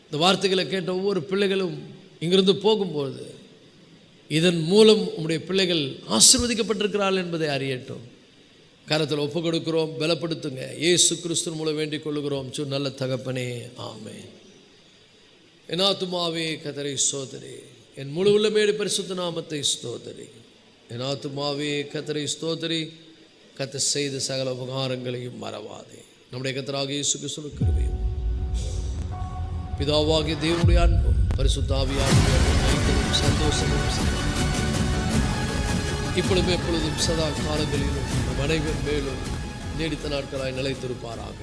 இந்த வார்த்தைகளை கேட்ட ஒவ்வொரு பிள்ளைகளும் இங்கிருந்து போகும்போது இதன் மூலம் உம்முடைய பிள்ளைகள் ஆசீர்வதிக்கப்பட்டிருக்கிறார்கள் என்பதை அறியட்டும். கரத்தில் ஒப்பு கொடுக்கிறோம், பலப்படுத்துங்க. இயேசு கிறிஸ்து மூலம் வேண்டிக் கொள்ளுகிறோம் நல்ல தகப்பனே, ஆமென். என் ஆத்துமாவே கர்த்தரை ஸ்தோத்திரி, என் முழு உள்ளமேடு பரிசுத்த நாமத்தை ஸ்தோத்திரி. என் ஆத்துமாவே கர்த்தரை ஸ்தோத்திரி, கர்த்தர் செய்த சகல உபகாரங்களையும் மறவாதே. நம்முடைய கர்த்தராகிய இயேசு கிறிஸ்துவின் கிருபையும் பிதாவாகிய தேவனுடைய அன்பும் பரிசுத்த ஆவியானவருடைய ஐக்கியமும் சந்தோஷமும் இப்பொழுதும் எப்பொழுதும் சதா காலங்களிலும் நம் அனைவர் மேலும் நீடித்த நாட்களாய் நிலைத்திருப்பாராக.